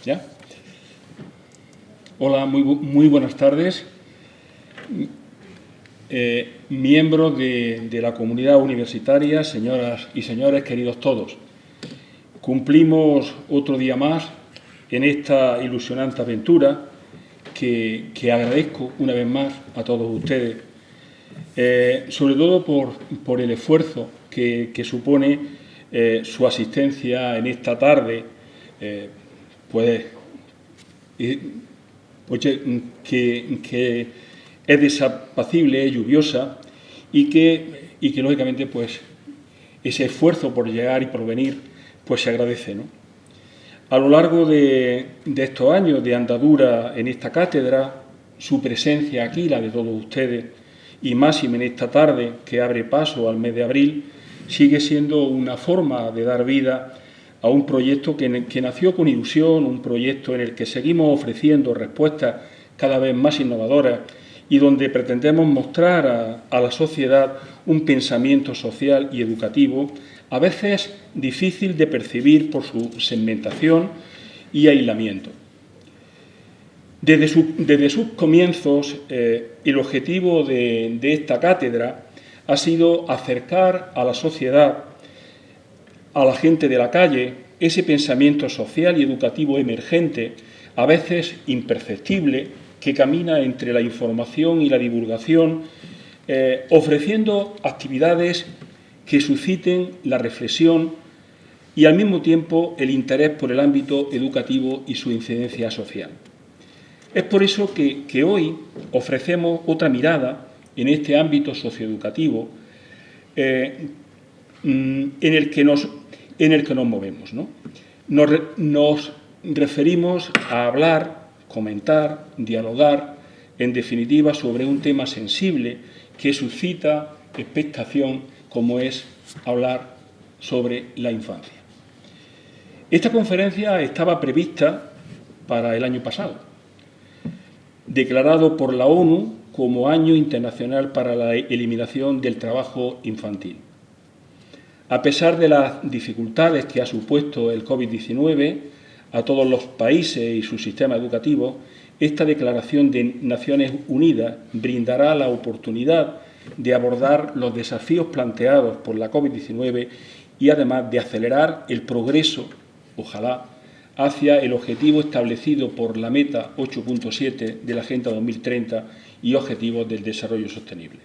¿Ya? Hola, muy buenas tardes. Miembros de la comunidad universitaria, señoras y señores, queridos todos. Cumplimos otro día más en esta ilusionante aventura que agradezco una vez más a todos ustedes, sobre todo por el esfuerzo que supone su asistencia en esta tarde, que es desapacible, es lluviosa y que lógicamente pues ese esfuerzo por llegar y por venir pues se agradece, ¿no? A lo largo de estos años de andadura en esta cátedra, su presencia aquí, la de todos ustedes, y máxime en esta tarde que abre paso al mes de abril, sigue siendo una forma de dar vida a un proyecto que nació con ilusión, un proyecto en el que seguimos ofreciendo respuestas cada vez más innovadoras y donde pretendemos mostrar a la sociedad un pensamiento social y educativo a veces difícil de percibir por su segmentación y aislamiento. Desde sus comienzos, el objetivo de esta cátedra ha sido acercar a la sociedad, a la gente de la calle, ese pensamiento social y educativo emergente, a veces imperceptible, que camina entre la información y la divulgación, ofreciendo actividades que susciten la reflexión y al mismo tiempo el interés por el ámbito educativo y su incidencia social. Es por eso que hoy ofrecemos otra mirada en este ámbito socioeducativo en el que nos movemos, ¿no? Nos referimos a hablar, comentar, dialogar, en definitiva, sobre un tema sensible que suscita expectación, como es hablar sobre la infancia. Esta conferencia estaba prevista para el año pasado, declarado por la ONU como Año Internacional para la Eliminación del Trabajo Infantil. A pesar de las dificultades que ha supuesto el COVID-19 a todos los países y sus sistemas educativos, esta Declaración de Naciones Unidas brindará la oportunidad de abordar los desafíos planteados por la COVID-19 y además de acelerar el progreso, ojalá, hacia el objetivo establecido por la meta 8.7 de la Agenda 2030 y Objetivos del Desarrollo Sostenible.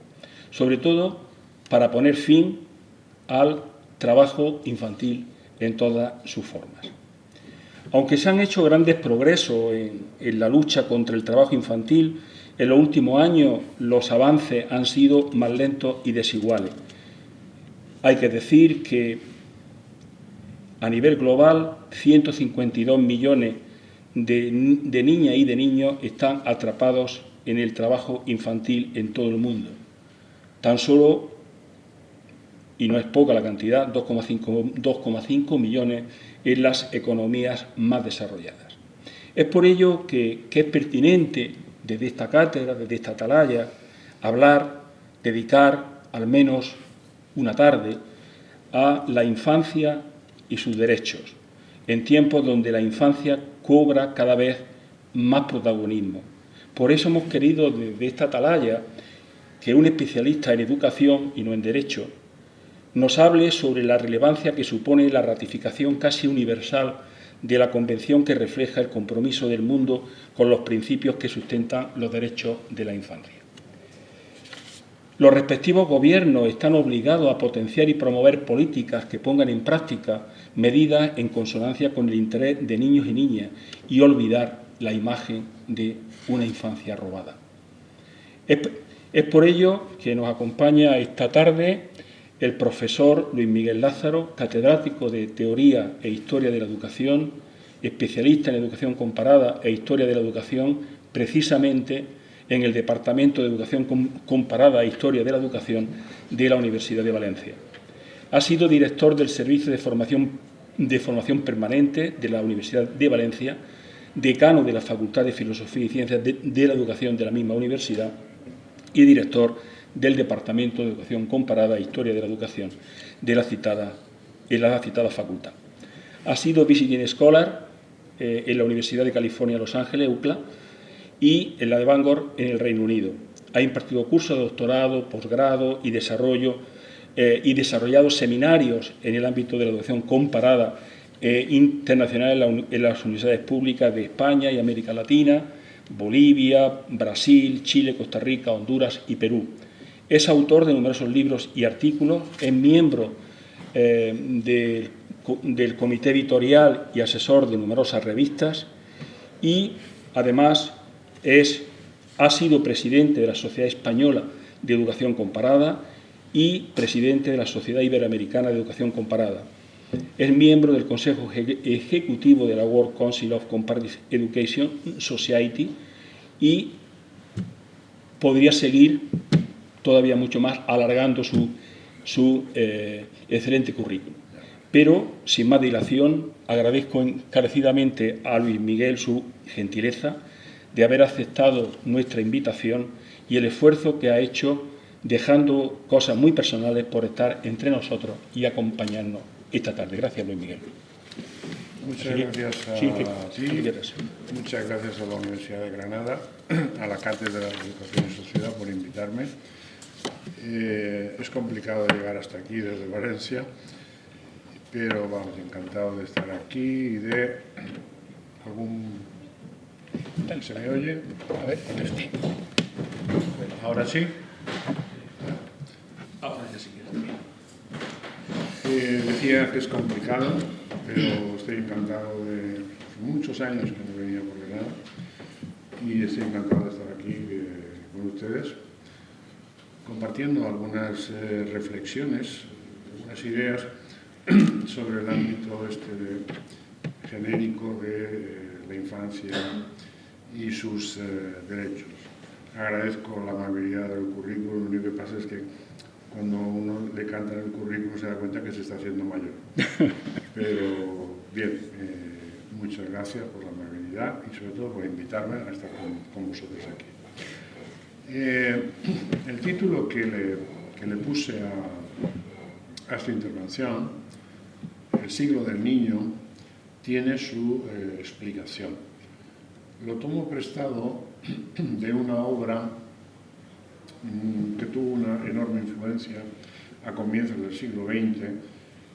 Sobre todo, para poner fin al trabajo infantil en todas sus formas. Aunque se han hecho grandes progresos en la lucha contra el trabajo infantil, en los últimos años los avances han sido más lentos y desiguales. Hay que decir que a nivel global 152 millones de niñas y de niños están atrapados en el trabajo infantil en todo el mundo. Tan solo, y no es poca la cantidad, 2,5 millones en las economías más desarrolladas. Es por ello que es pertinente desde esta cátedra, desde esta atalaya, hablar, dedicar al menos una tarde a la infancia y sus derechos, en tiempos donde la infancia cobra cada vez más protagonismo. Por eso hemos querido desde esta atalaya que un especialista en educación y no en derecho nos hable sobre la relevancia que supone la ratificación casi universal de la Convención que refleja el compromiso del mundo con los principios que sustentan los derechos de la infancia. Los respectivos gobiernos están obligados a potenciar y promover políticas que pongan en práctica medidas en consonancia con el interés de niños y niñas y olvidar la imagen de una infancia robada. Es por ello que nos acompaña esta tarde el profesor Luis Miguel Lázaro, catedrático de Teoría e Historia de la Educación, especialista en Educación Comparada e Historia de la Educación, precisamente en el Departamento de Educación Comparada e Historia de la Educación de la Universidad de Valencia. Ha sido director del Servicio de Formación Permanente de la Universidad de Valencia, decano de la Facultad de Filosofía y Ciencias de la Educación de la misma universidad y director del Departamento de Educación Comparada e Historia de la Educación de la citada facultad. Ha sido Visiting Scholar en la Universidad de California, Los Ángeles, UCLA, y en la de Bangor, en el Reino Unido. Ha impartido cursos de doctorado, posgrado y desarrollo y desarrollado seminarios en el ámbito de la educación comparada internacional en las universidades públicas de España y América Latina, Bolivia, Brasil, Chile, Costa Rica, Honduras y Perú. Es autor de numerosos libros y artículos, es miembro del comité editorial y asesor de numerosas revistas y, además, ha sido presidente de la Sociedad Española de Educación Comparada y presidente de la Sociedad Iberoamericana de Educación Comparada. Es miembro del Consejo Ejecutivo de la World Council of Comparative Education Society y podría seguir todavía mucho más alargando su excelente currículum. Pero, sin más dilación, agradezco encarecidamente a Luis Miguel su gentileza de haber aceptado nuestra invitación y el esfuerzo que ha hecho dejando cosas muy personales por estar entre nosotros y acompañarnos esta tarde. Gracias, Luis Miguel. Muchas gracias a ti, muchas gracias a la Universidad de Granada, a la Cátedra de Educación y Sociedad por invitarme. Es complicado llegar hasta aquí desde Valencia, pero vamos, encantado de estar aquí y de ¿Se me oye? A ver, ¿ahora sí? Ahora ya sí. Decía que es complicado, pero estoy encantado de... Muchos años que no venía por Granada y estoy encantado de estar aquí con ustedes, compartiendo algunas reflexiones, algunas ideas sobre el ámbito genérico de la infancia y sus derechos. Agradezco la amabilidad del currículum, lo único que pasa es que cuando uno le canta en el currículum se da cuenta que se está haciendo mayor. Pero bien, muchas gracias por la amabilidad y sobre todo por invitarme a estar con vosotros aquí. El título que le puse a esta intervención, El siglo del niño, tiene su explicación. Lo tomo prestado de una obra que tuvo una enorme influencia a comienzos del siglo XX,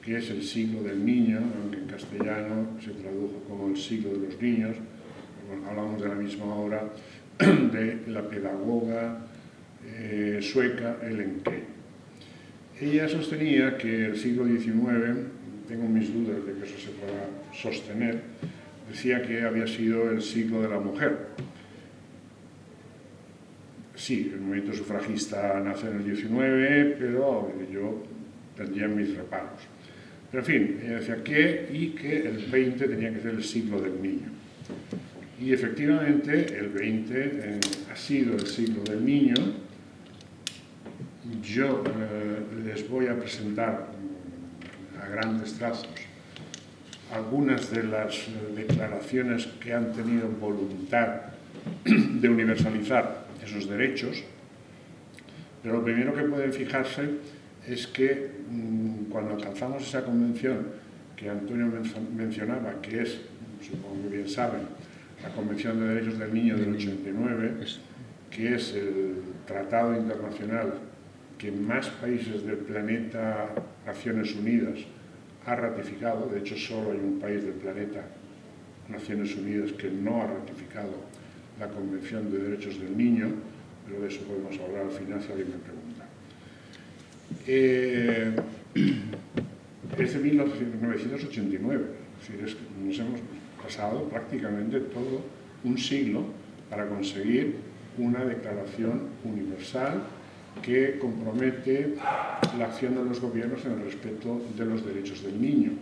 que es El siglo del niño, aunque en castellano se tradujo como El siglo de los niños. Bueno, hablamos de la misma obra de la pedagoga sueca Ellen Key. Ella sostenía que el siglo XIX, tengo mis dudas de que eso se pueda sostener, decía que había sido el siglo de la mujer. Sí, el movimiento sufragista nace en el 19, pero yo tendría mis reparos. Pero en fin, ella decía que el 20 tenía que ser el siglo del niño. Y efectivamente el 20 ha sido el siglo del niño. Yo les voy a presentar a grandes trazos algunas de las declaraciones que han tenido voluntad de universalizar esos derechos, pero lo primero que pueden fijarse es que cuando alcanzamos esa convención que Antonio mencionaba, que es, supongo que bien saben, la Convención de Derechos del Niño del 89, que es el tratado internacional que más países del planeta, Naciones Unidas, ha ratificado. De hecho, solo hay un país del planeta, Naciones Unidas, que no ha ratificado la Convención de Derechos del Niño, pero de eso podemos hablar al final si alguien me pregunta. Es de 1989, es decir, nos hemos pasado prácticamente todo un siglo para conseguir una declaración universal que compromete la acción de los gobiernos en el respeto de los derechos del niño,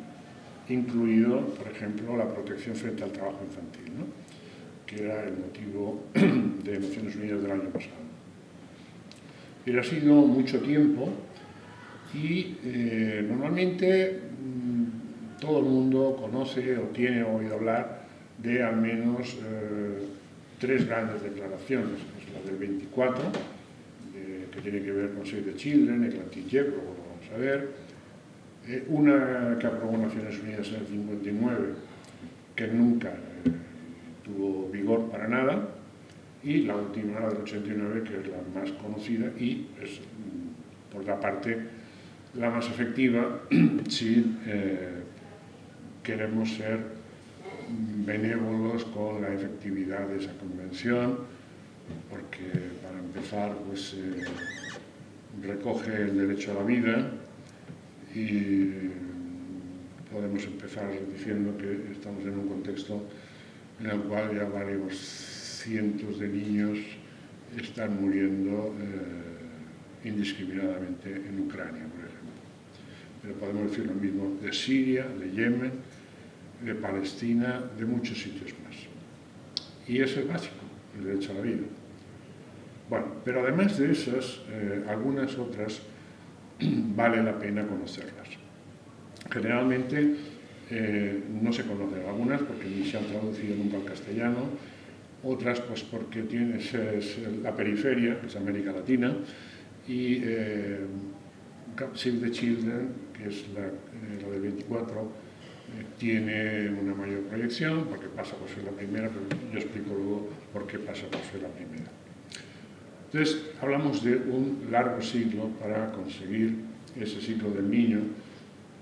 incluido, por ejemplo, la protección frente al trabajo infantil, ¿no?, que era el motivo de Naciones Unidas del año pasado. Pero ha sido mucho tiempo y normalmente todo el mundo conoce o tiene oído hablar de al menos tres grandes declaraciones. Es la del 24, que tiene que ver con Save the Children, el Anti-Jeb, luego lo vamos a ver. Una que aprobó Naciones Unidas en el 59, que nunca tuvo vigor para nada, y la última, la del 89, que es la más conocida y es, por otra parte, la más efectiva si queremos ser benévolos con la efectividad de esa convención, porque para empezar pues recoge el derecho a la vida, y podemos empezar diciendo que estamos en un contexto en el cual ya varios cientos de niños están muriendo indiscriminadamente en Ucrania, por ejemplo. Pero podemos decir lo mismo de Siria, de Yemen, de Palestina, de muchos sitios más. Y eso es básico, el derecho a la vida. Bueno, pero además de esas, algunas otras vale la pena conocerlas. Generalmente no se conocen algunas porque ni se han traducido nunca al castellano, otras pues porque tienes la periferia, que es América Latina, y Save the Children, que es la de 24, tiene una mayor proyección porque pasa por ser la primera, pero yo explico luego por qué pasa por ser la primera. Entonces, hablamos de un largo siglo para conseguir ese siglo del niño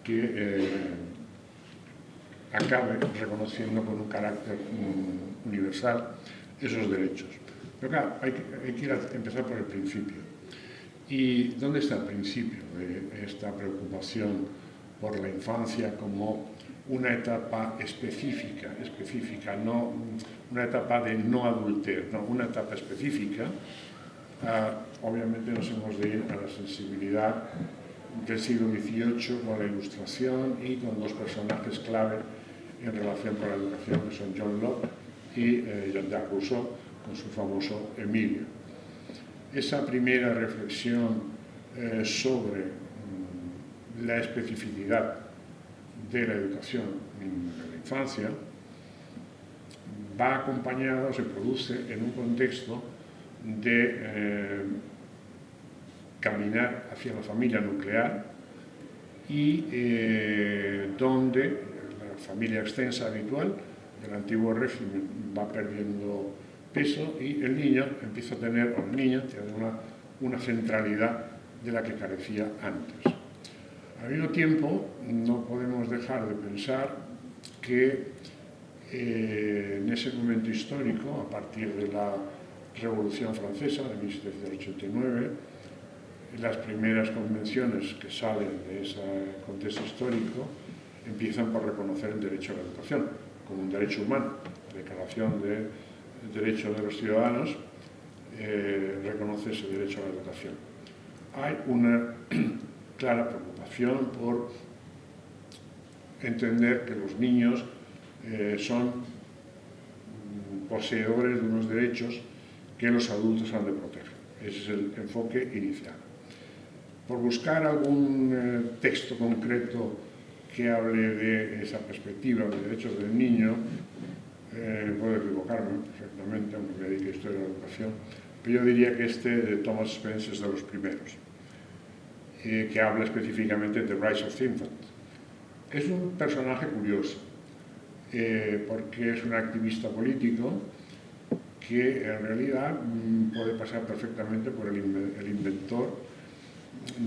que acabe reconociendo con un carácter universal esos derechos. Pero claro, hay que empezar por el principio. ¿Y dónde está el principio de esta preocupación por la infancia como una etapa específica, no una etapa de no adultez, no, una etapa específica? Obviamente nos hemos de ir a la sensibilidad del siglo XVIII con la Ilustración y con dos personajes clave en relación con la educación, que son John Locke y Jean-Jacques Rousseau, con su famoso Emilio. Esa primera reflexión sobre la especificidad de la educación en la infancia va acompañada, se produce en un contexto de caminar hacia la familia nuclear y donde la familia extensa habitual del antiguo régimen va perdiendo peso y el niño empieza a tener, o la niña tiene una centralidad de la que carecía antes. Al mismo tiempo, no podemos dejar de pensar que en ese momento histórico, a partir de la Revolución Francesa de 1789, las primeras convenciones que salen de ese contexto histórico empiezan por reconocer el derecho a la educación como un derecho humano. La Declaración de Derechos de los Ciudadanos reconoce ese derecho a la educación. Hay una clara preocupación por entender que los niños son poseedores de unos derechos que los adultos han de proteger. Ese es el enfoque inicial. Por buscar algún texto concreto que hable de esa perspectiva de derechos del niño, puedo equivocarme perfectamente, aunque me dedique a Historia de la Educación, pero yo diría que este de Thomas Spence es de los primeros, que habla específicamente de Rights of the Infant. Es un personaje curioso, porque es un activista político que en realidad puede pasar perfectamente por el inventor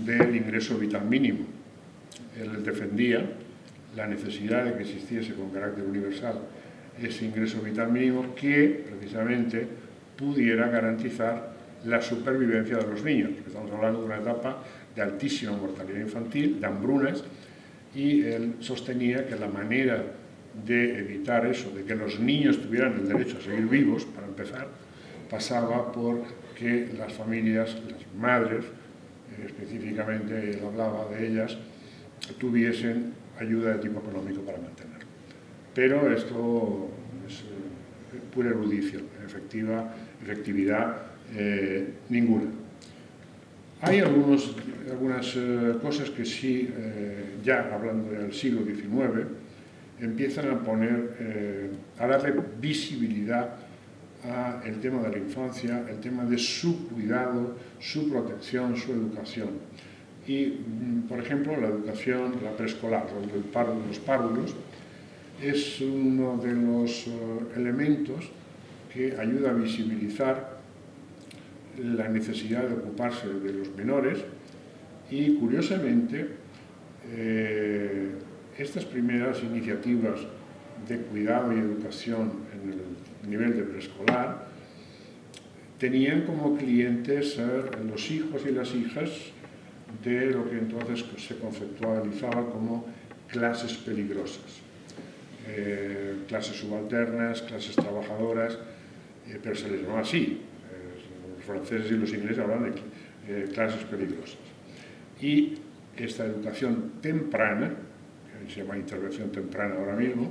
del ingreso vital mínimo. Él defendía la necesidad de que existiese con carácter universal ese ingreso vital mínimo que precisamente pudiera garantizar la supervivencia de los niños. Estamos hablando de una etapa de altísima mortalidad infantil, de hambrunas, y él sostenía que la manera de evitar eso, de que los niños tuvieran el derecho a seguir vivos, para empezar, pasaba por que las familias, las madres, específicamente él hablaba de ellas, tuviesen ayuda de tipo económico para mantenerlo. Pero esto es pura erudición, efectividad ninguna. Hay algunas cosas que sí, ya hablando del siglo XIX, empiezan a darle visibilidad al tema de la infancia, el tema de su cuidado, su protección, su educación. Y, por ejemplo, la educación, la preescolar, los párvulos, es uno de los elementos que ayuda a visibilizar la necesidad de ocuparse de los menores y, curiosamente, estas primeras iniciativas de cuidado y educación en el nivel de preescolar tenían como clientes los hijos y las hijas de lo que entonces se conceptualizaba como clases peligrosas, clases subalternas, clases trabajadoras, pero se les llamaba así. Los franceses y los ingleses hablan de clases peligrosas. Y esta educación temprana, que se llama intervención temprana ahora mismo,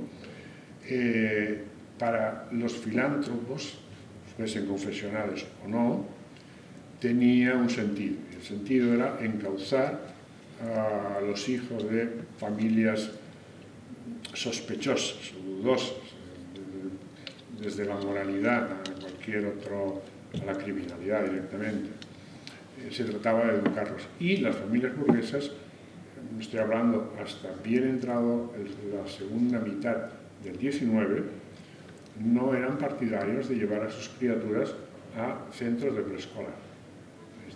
para los filántropos, fuesen confesionales o no, tenía un sentido. El sentido era encauzar a los hijos de familias sospechosas o dudosas, desde la moralidad a cualquier otro, a la criminalidad directamente. Se trataba de educarlos. Y las familias burguesas, estoy hablando hasta bien entrado la segunda mitad del 19, no eran partidarios de llevar a sus criaturas a centros de preescolar,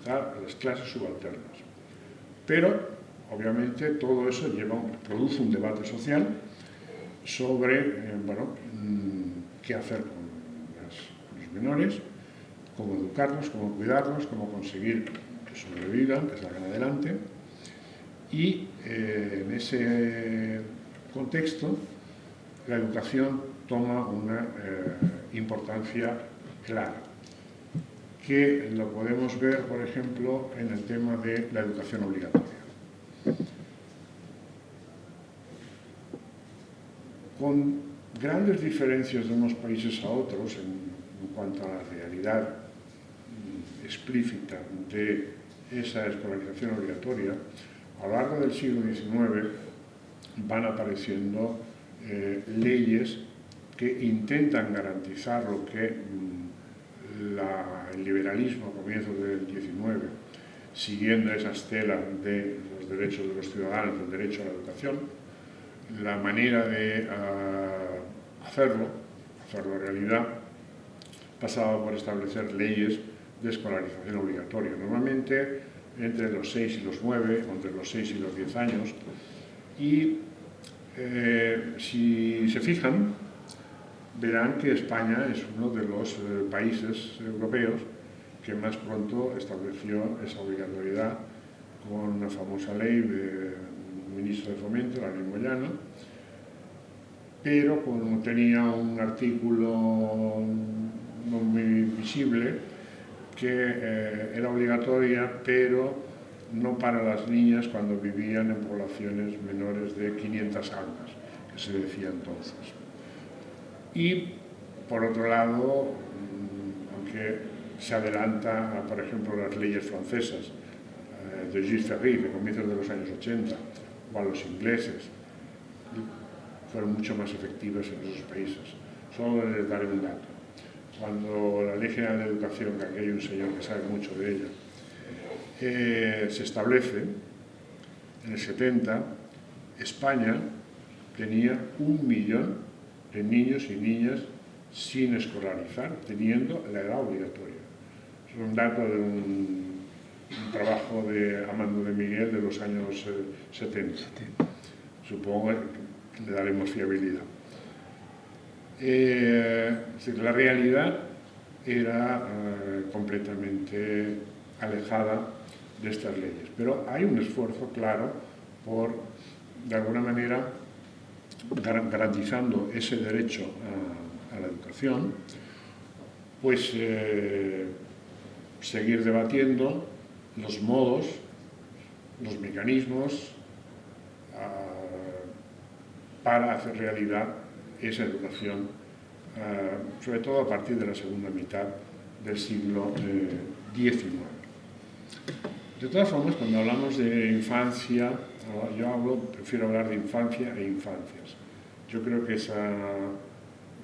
a las clases subalternas. Pero, obviamente, todo eso produce un debate social sobre qué hacer con los menores, cómo educarlos, cómo cuidarlos, cómo conseguir que sobrevivan, que salgan adelante. Y en ese contexto, la educación toma una importancia clara, que lo podemos ver, por ejemplo, en el tema de la educación obligatoria. Con grandes diferencias de unos países a otros en cuanto a la realidad explícita de esa escolarización obligatoria, a lo largo del siglo XIX van apareciendo leyes que intentan garantizar lo que el liberalismo a comienzos del XIX, siguiendo esa estela de los derechos de los ciudadanos, del derecho a la educación, la manera de hacerlo realidad, pasaba por establecer leyes de escolarización obligatoria, normalmente entre los 6 y los 9, entre los 6 y los 10 años, y si se fijan, verán que España es uno de los países europeos que más pronto estableció esa obligatoriedad con una famosa ley del ministro de Fomento, la ley Moyano, pero como tenía un artículo no muy visible que era obligatoria, pero no para las niñas cuando vivían en poblaciones menores de 500 almas, que se decía entonces. Y, por otro lado, aunque se adelanta, por ejemplo, las leyes francesas de Gilles Ferry, de comienzos de los años 80, o a los ingleses, fueron mucho más efectivas en esos países. Solo les daré un dato. Cuando la Ley General de Educación, que aquí hay un señor que sabe mucho de ella, se establece, en el 70, España tenía 1 millón de niños y niñas sin escolarizar, teniendo la edad obligatoria. Es un dato de un trabajo de Amando de Miguel de los años 70. Supongo que le daremos fiabilidad. La realidad era completamente alejada de estas leyes, pero hay un esfuerzo claro por, de alguna manera, garantizando ese derecho a la educación, pues seguir debatiendo los modos, los mecanismos para hacer realidad esa educación, sobre todo a partir de la segunda mitad del siglo XIX. De todas formas, cuando hablamos de infancia, prefiero hablar de infancia e infancias. Yo creo que esa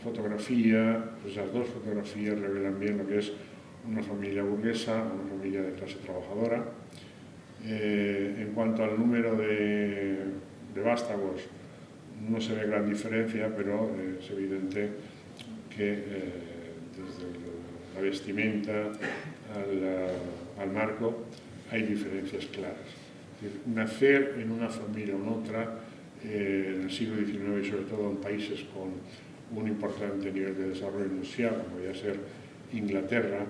fotografía, esas dos fotografías revelan bien lo que es una familia burguesa, una familia de clase trabajadora. En cuanto al número de vástagos, no se ve gran diferencia, pero es evidente que desde la vestimenta al marco hay diferencias claras. Es decir, nacer en una familia o en otra en el siglo XIX, y sobre todo en países con un importante nivel de desarrollo industrial, como podía ser Inglaterra,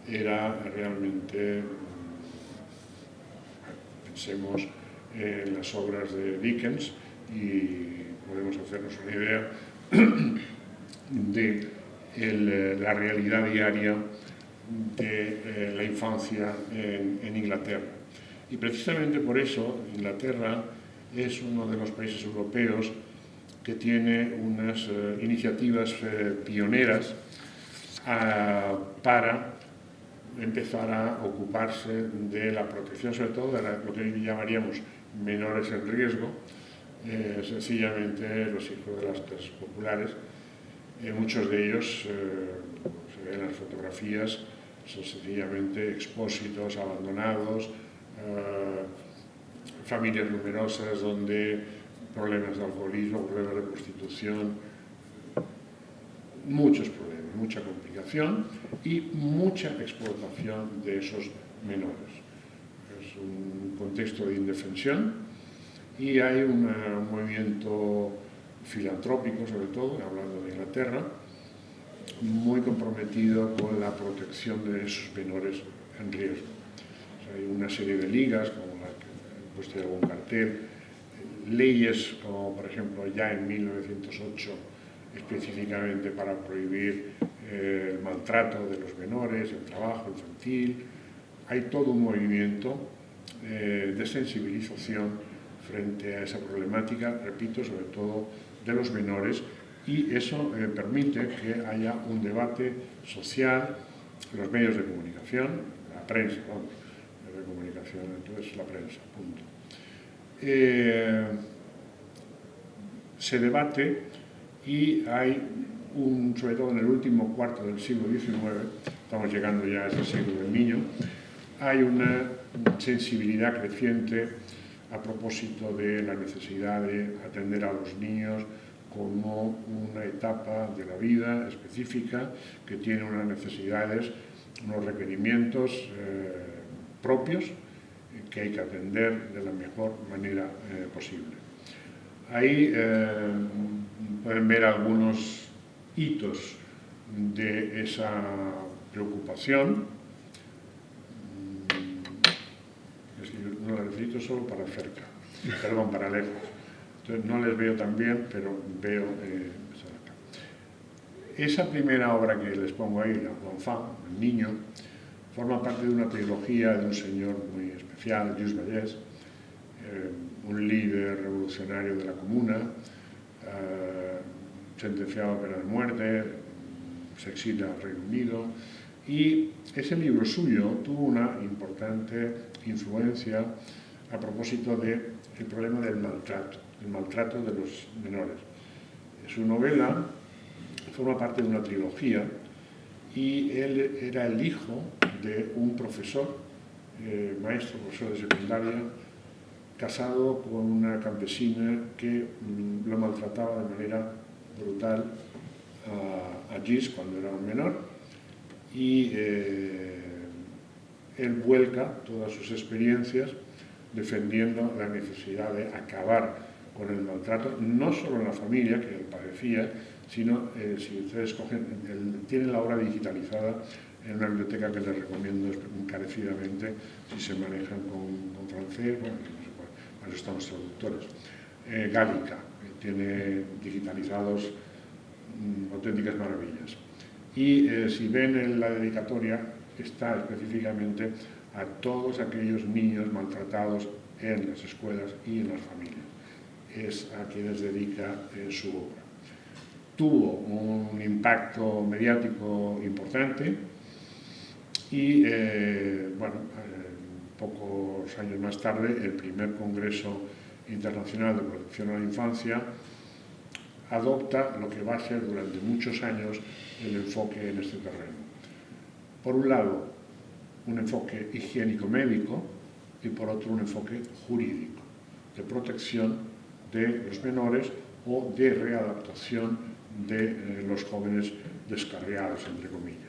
era realmente, pensemos en las obras de Dickens y podemos hacernos una idea de la realidad diaria de la infancia en Inglaterra. Y precisamente por eso Inglaterra es uno de los países europeos que tiene unas iniciativas pioneras para empezar a ocuparse de la protección, sobre todo de lo que hoy llamaríamos menores en riesgo, sencillamente los hijos de las clases populares. Muchos de ellos, se ven en las fotografías, son sencillamente expósitos, abandonados, familias numerosas donde problemas de alcoholismo, problemas de prostitución, muchos problemas, mucha complicación y mucha explotación de esos menores. Es un contexto de indefensión y hay un movimiento filantrópico, sobre todo, hablando de Inglaterra, muy comprometido con la protección de esos menores en riesgo. O sea, hay una serie de ligas, como la que he puesto algún cartel, leyes como, por ejemplo, ya en 1908, específicamente para prohibir el maltrato de los menores, el trabajo infantil. Hay todo un movimiento de sensibilización frente a esa problemática, repito, sobre todo de los menores, y eso permite que haya un debate social en los medios de comunicación, la prensa, vamos, medios de comunicación, entonces la prensa, punto. Se debate y hay, sobre todo en el último cuarto del siglo XIX, estamos llegando ya a ese siglo del niño, hay una sensibilidad creciente a propósito de la necesidad de atender a los niños como una etapa de la vida específica que tiene unas necesidades, unos requerimientos propios que hay que atender de la mejor manera posible. Ahí pueden ver algunos hitos de esa preocupación. Es que yo no la necesito solo para cerca, perdón, para lejos. Entonces no les veo tan bien, pero veo acá. Esa primera obra que les pongo ahí, L'Enfant, el niño, forma parte de una trilogía de un señor muy especial, Just Vallès, un líder revolucionario de la Comuna, sentenciado a pena de muerte, se exila al Reino Unido, y ese libro suyo tuvo una importante influencia a propósito del problema del maltrato, el maltrato de los menores. Su novela forma parte de una trilogía y él era el hijo de un profesor, maestro, profesor de secundaria, casado con una campesina que lo maltrataba de manera brutal a Gis cuando era un menor, y él vuelca todas sus experiencias defendiendo la necesidad de acabar con el maltrato, no solo en la familia, que él padecía, sino, si ustedes tienen la obra digitalizada en una biblioteca que les recomiendo encarecidamente si se manejan con francés, bueno, para eso están los traductores. Gálica, que tiene digitalizados auténticas maravillas. Y si ven en la dedicatoria, está específicamente a todos aquellos niños maltratados en las escuelas y en las familias. Es a quienes dedica su obra. Tuvo un impacto mediático importante y, bueno, pocos años más tarde, el primer Congreso Internacional de Protección a la Infancia adopta lo que va a ser durante muchos años el enfoque en este terreno. Por un lado, un enfoque higiénico-médico y por otro un enfoque jurídico, de protección de los menores o de readaptación de los jóvenes descarriados, entre comillas.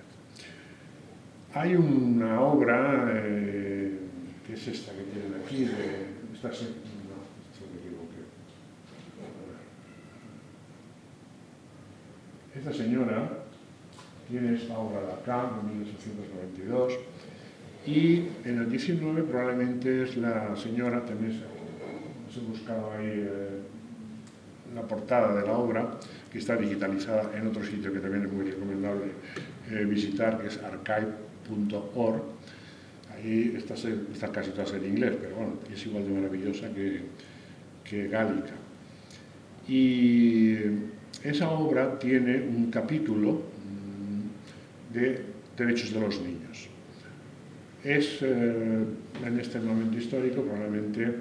Hay una obra, que es esta que tienen aquí, esta señora tiene esta obra de acá, de 1892, y en el 19 probablemente es la señora, también se ha buscado ahí la portada de la obra, que está digitalizada en otro sitio que también es muy recomendable visitar, que es archive.org. Ahí está casi toda en inglés, pero bueno, es igual de maravillosa que gálica. Y esa obra tiene un capítulo de derechos de los niños. Es, en este momento histórico, probablemente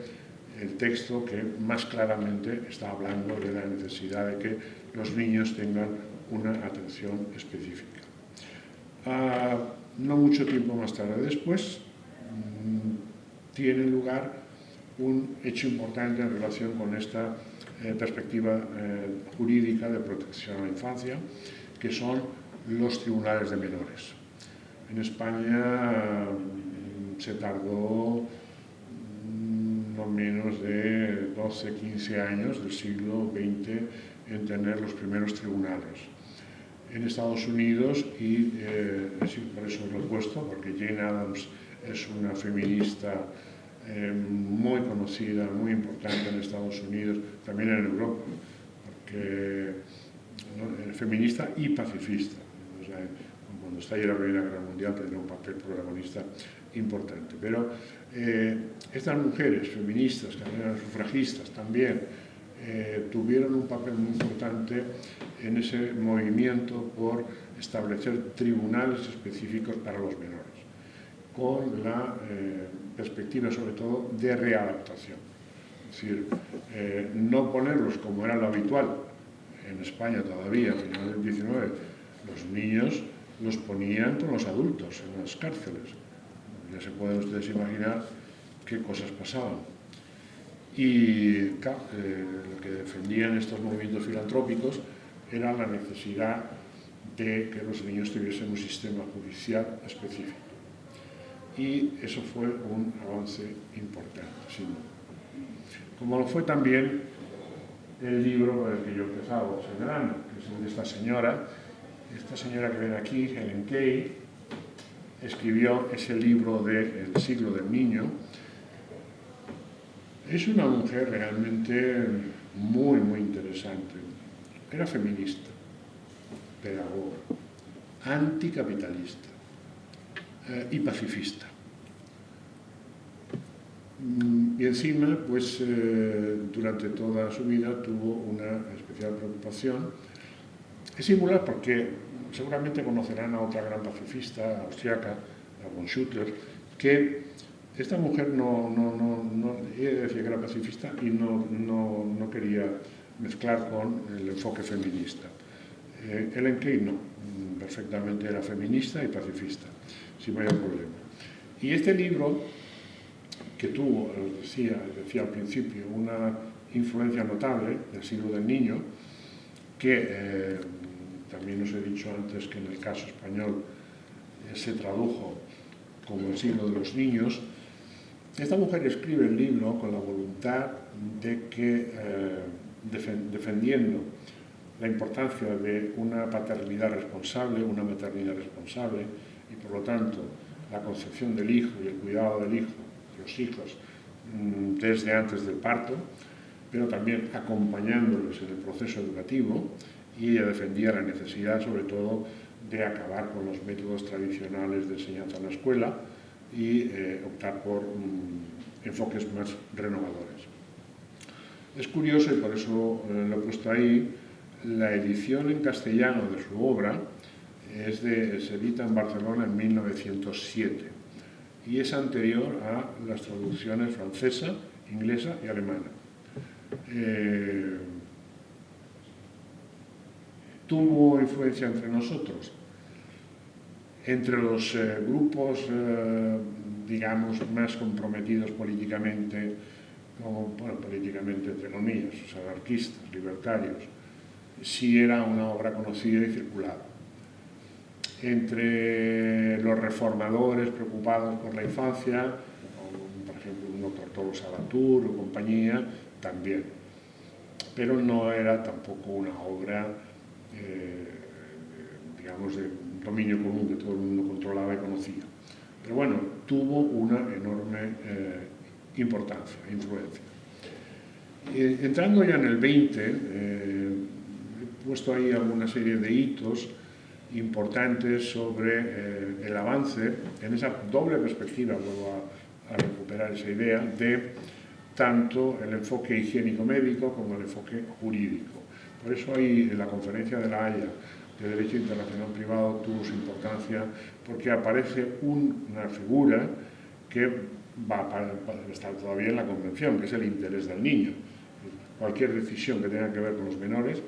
el texto que más claramente está hablando de la necesidad de que los niños tengan una atención específica. No mucho tiempo más tarde después, tiene lugar un hecho importante en relación con esta perspectiva jurídica de protección a la infancia, que son los tribunales de menores. En España se tardó no menos de 12, 15 años del siglo XX en tener los primeros tribunales. En Estados Unidos, y por eso lo he puesto, porque Jane Addams es una feminista muy conocida, muy importante en Estados Unidos, también en Europa, porque feminista y pacifista. O sea, cuando estalle la Primera Guerra Mundial tendrá un papel protagonista importante. Pero estas mujeres feministas, que eran sufragistas también, tuvieron un papel muy importante en ese movimiento por establecer tribunales específicos para los menores, con la perspectiva sobre todo de readaptación. Es decir, no ponerlos como era lo habitual en España todavía, a finales del XIX, los niños los ponían con los adultos en las cárceles. Ya se pueden ustedes imaginar qué cosas pasaban. Y claro, lo que defendían estos movimientos filantrópicos era la necesidad de que los niños tuviesen un sistema judicial específico. Y eso fue un avance importante, sin duda. Como lo fue también el libro con el que yo empezaba ese verano, que es el de esta señora que ven aquí, Helen Kay, escribió ese libro de El siglo del niño. Es una mujer realmente muy, muy interesante. Era feminista, pedagoga, anticapitalista y pacifista. Y encima, pues, durante toda su vida tuvo una especial preocupación. Es singular porque seguramente conocerán a otra gran pacifista austriaca, a von Schutter, que esta mujer ella decía que era pacifista y no quería mezclar con el enfoque feminista. Helen Kay no, perfectamente era feminista y pacifista, sin mayor problema. Y este libro, que tuvo, decía al principio, una influencia notable del siglo del niño, que también os he dicho antes que en el caso español se tradujo como el siglo de los niños. Esta mujer escribe el libro con la voluntad de que, defendiendo la importancia de una paternidad responsable, una maternidad responsable, y por lo tanto la concepción del hijo y el cuidado del hijo, de los hijos, desde antes del parto, pero también acompañándoles en el proceso educativo, y ella defendía la necesidad, sobre todo, de acabar con los métodos tradicionales de enseñanza en la escuela y optar por enfoques más renovadores. Es curioso, y por eso lo he puesto ahí, la edición en castellano de su obra se edita en Barcelona en 1907 y es anterior a las traducciones francesa, inglesa y alemana. Tuvo influencia entre nosotros, entre los grupos, digamos, más comprometidos políticamente como, bueno, políticamente entre comillas, los anarquistas, libertarios, sí era una obra conocida y circulada. Entre los reformadores preocupados por la infancia, por ejemplo, un doctor Tolo Sabatur o compañía, también. Pero no era tampoco una obra, digamos, de dominio común que todo el mundo controlaba y conocía. Pero bueno, tuvo una enorme importancia, influencia. Entrando ya en el 20, he puesto ahí alguna serie de hitos importantes sobre el avance en esa doble perspectiva, vuelvo a recuperar esa idea, de tanto el enfoque higiénico-médico como el enfoque jurídico. Por eso ahí en la conferencia de La Haya de Derecho Internacional Privado tuvo su importancia, porque aparece una figura que va a estar todavía en la Convención, que es el interés del niño. Cualquier decisión que tenga que ver con los menores,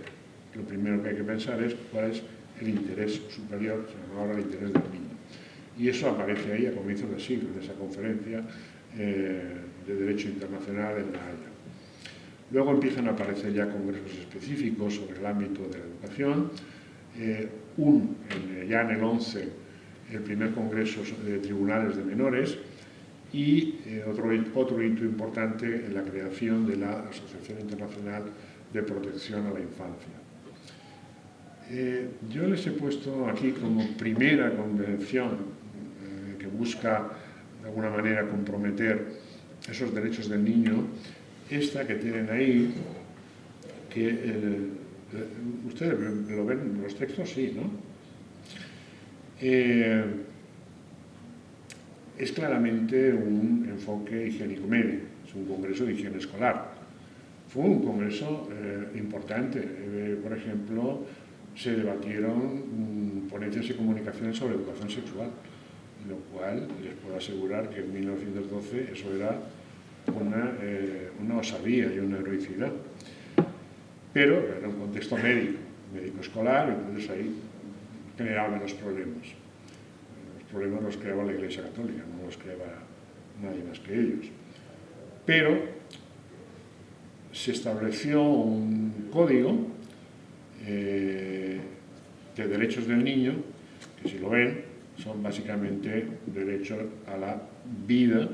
lo primero que hay que pensar es cuál es el interés superior, se llama ahora el interés del niño. Y eso aparece ahí a comienzos del siglo, en esa conferencia de Derecho Internacional en La Haya. Luego empiezan a aparecer ya congresos específicos sobre el ámbito de la educación. Ya en el 11, el primer congreso de tribunales de menores, y otro hito importante en la creación de la Asociación Internacional de Protección a la Infancia. Yo les he puesto aquí como primera convención que busca de alguna manera comprometer esos derechos del niño, esta que tienen ahí, que ustedes lo ven en los textos, sí, ¿no? Es claramente un enfoque higiénico-médico, es un congreso de higiene escolar. Fue un congreso importante. Por ejemplo, se debatieron ponencias y comunicaciones sobre educación sexual, lo cual les puedo asegurar que en 1912 eso era una osadía y una heroicidad. Pero era un contexto médico escolar, entonces ahí generaban los problemas. Los problemas los creaba la Iglesia Católica, no los creaba nadie más que ellos. Pero se estableció un código de derechos del niño, que si lo ven, son básicamente derechos a la vida,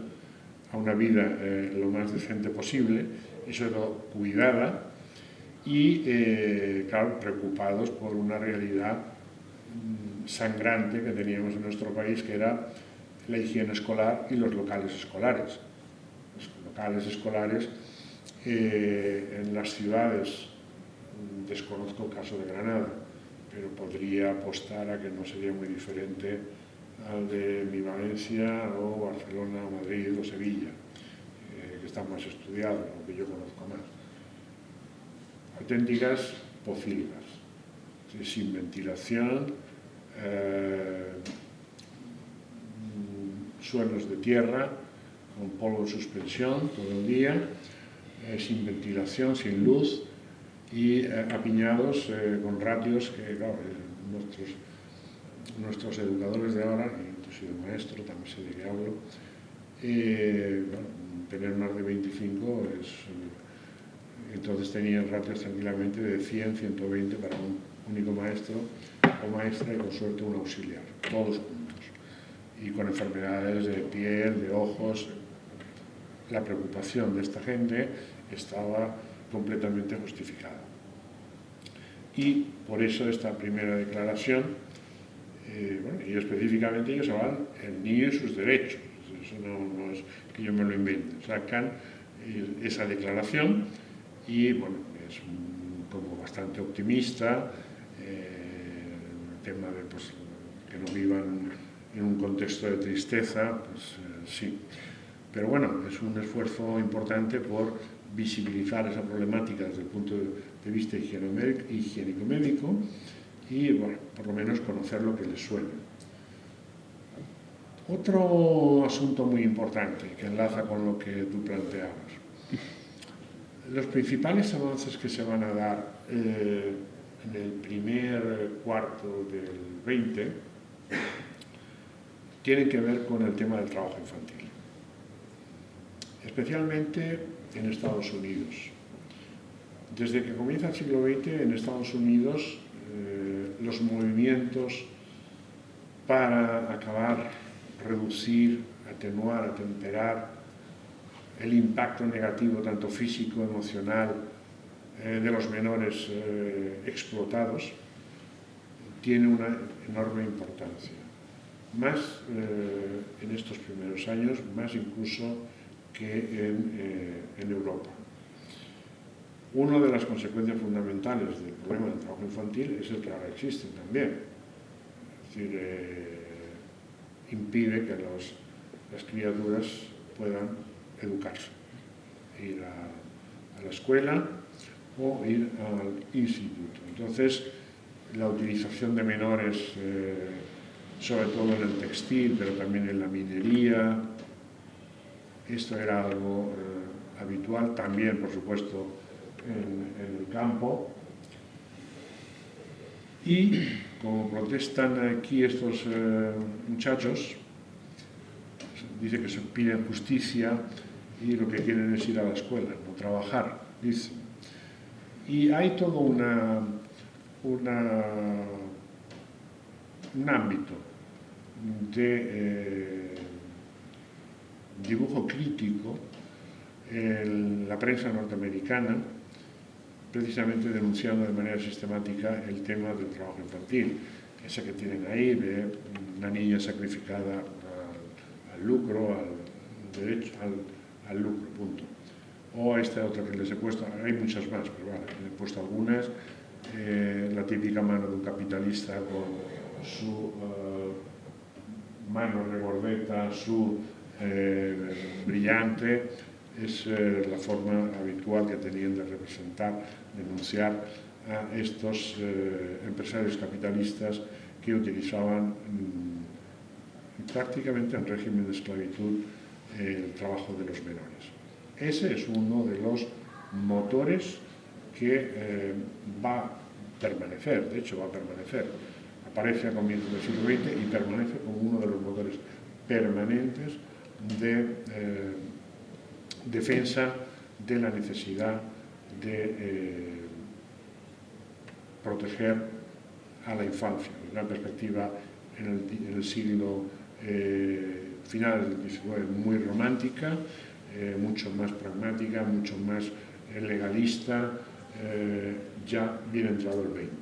a una vida lo más decente posible, y sobre todo cuidada, y claro, preocupados por una realidad sangrante que teníamos en nuestro país, que era la higiene escolar y los locales escolares. Los locales escolares en las ciudades, desconozco el caso de Granada, pero podría apostar a que no sería muy diferente al de mi Valencia o Barcelona o Madrid o Sevilla, que están más estudiados, lo que yo conozco más. Auténticas pocilgas, sin ventilación, suelos de tierra, con polvo en suspensión todo el día, sin ventilación, sin luz, y apiñados con ratios que, claro, nuestros educadores de ahora, inclusive el maestro, también sé de qué hablo, bueno, tener más de 25 entonces tenían ratios tranquilamente de 100, 120 para un único maestro o maestra y con suerte un auxiliar, todos juntos, y con enfermedades de piel, de ojos. La preocupación de esta gente estaba completamente justificada. Y por eso esta primera declaración, bueno, y específicamente ellos hablan el niño y sus derechos, eso no es que yo me lo invente, sacan esa declaración y bueno, es como bastante optimista, el tema de pues, que no vivan en un contexto de tristeza, pues sí. Pero bueno, es un esfuerzo importante por visibilizar esa problemática desde el punto de vista higiénico-médico y, bueno, por lo menos conocer lo que les suena. Otro asunto muy importante que enlaza con lo que tú planteabas. Los principales avances que se van a dar en el primer cuarto del 20 tienen que ver con el tema del trabajo infantil. Especialmente en Estados Unidos. Desde que comienza el siglo XX en Estados Unidos, los movimientos para acabar, reducir, atenuar, atemperar el impacto negativo, tanto físico, emocional, de los menores explotados, tiene una enorme importancia. Más en estos primeros años, más incluso que en Europa. Una de las consecuencias fundamentales del problema del trabajo infantil es el que ahora existe también. Es decir, impide que las criaturas puedan educarse, ir a la escuela o ir al instituto. Entonces, la utilización de menores, sobre todo en el textil, pero también en la minería, esto era algo habitual, también, por supuesto, en el campo. Y como protestan aquí estos muchachos, dice que se piden justicia y lo que quieren es ir a la escuela, no trabajar, dicen. Y hay todo un ámbito de dibujo crítico en la prensa norteamericana, precisamente denunciando de manera sistemática el tema del trabajo infantil. Ese que tienen ahí, de una niña sacrificada al lucro, al lucro, punto. O esta otra que les he puesto, hay muchas más, pero bueno, les he puesto algunas. La típica mano de un capitalista con su mano regordeta, su brillante, es la forma habitual que tenían de representar, denunciar a estos empresarios capitalistas que utilizaban prácticamente en régimen de esclavitud el trabajo de los menores. Ese es uno de los motores que va a permanecer, de hecho va a permanecer. Aparece a comienzos del siglo XX y permanece como uno de los motores permanentes de defensa de la necesidad de proteger a la infancia, desde una perspectiva en el siglo final del XIX muy romántica, mucho más pragmática, mucho más legalista, ya bien entrado el 20.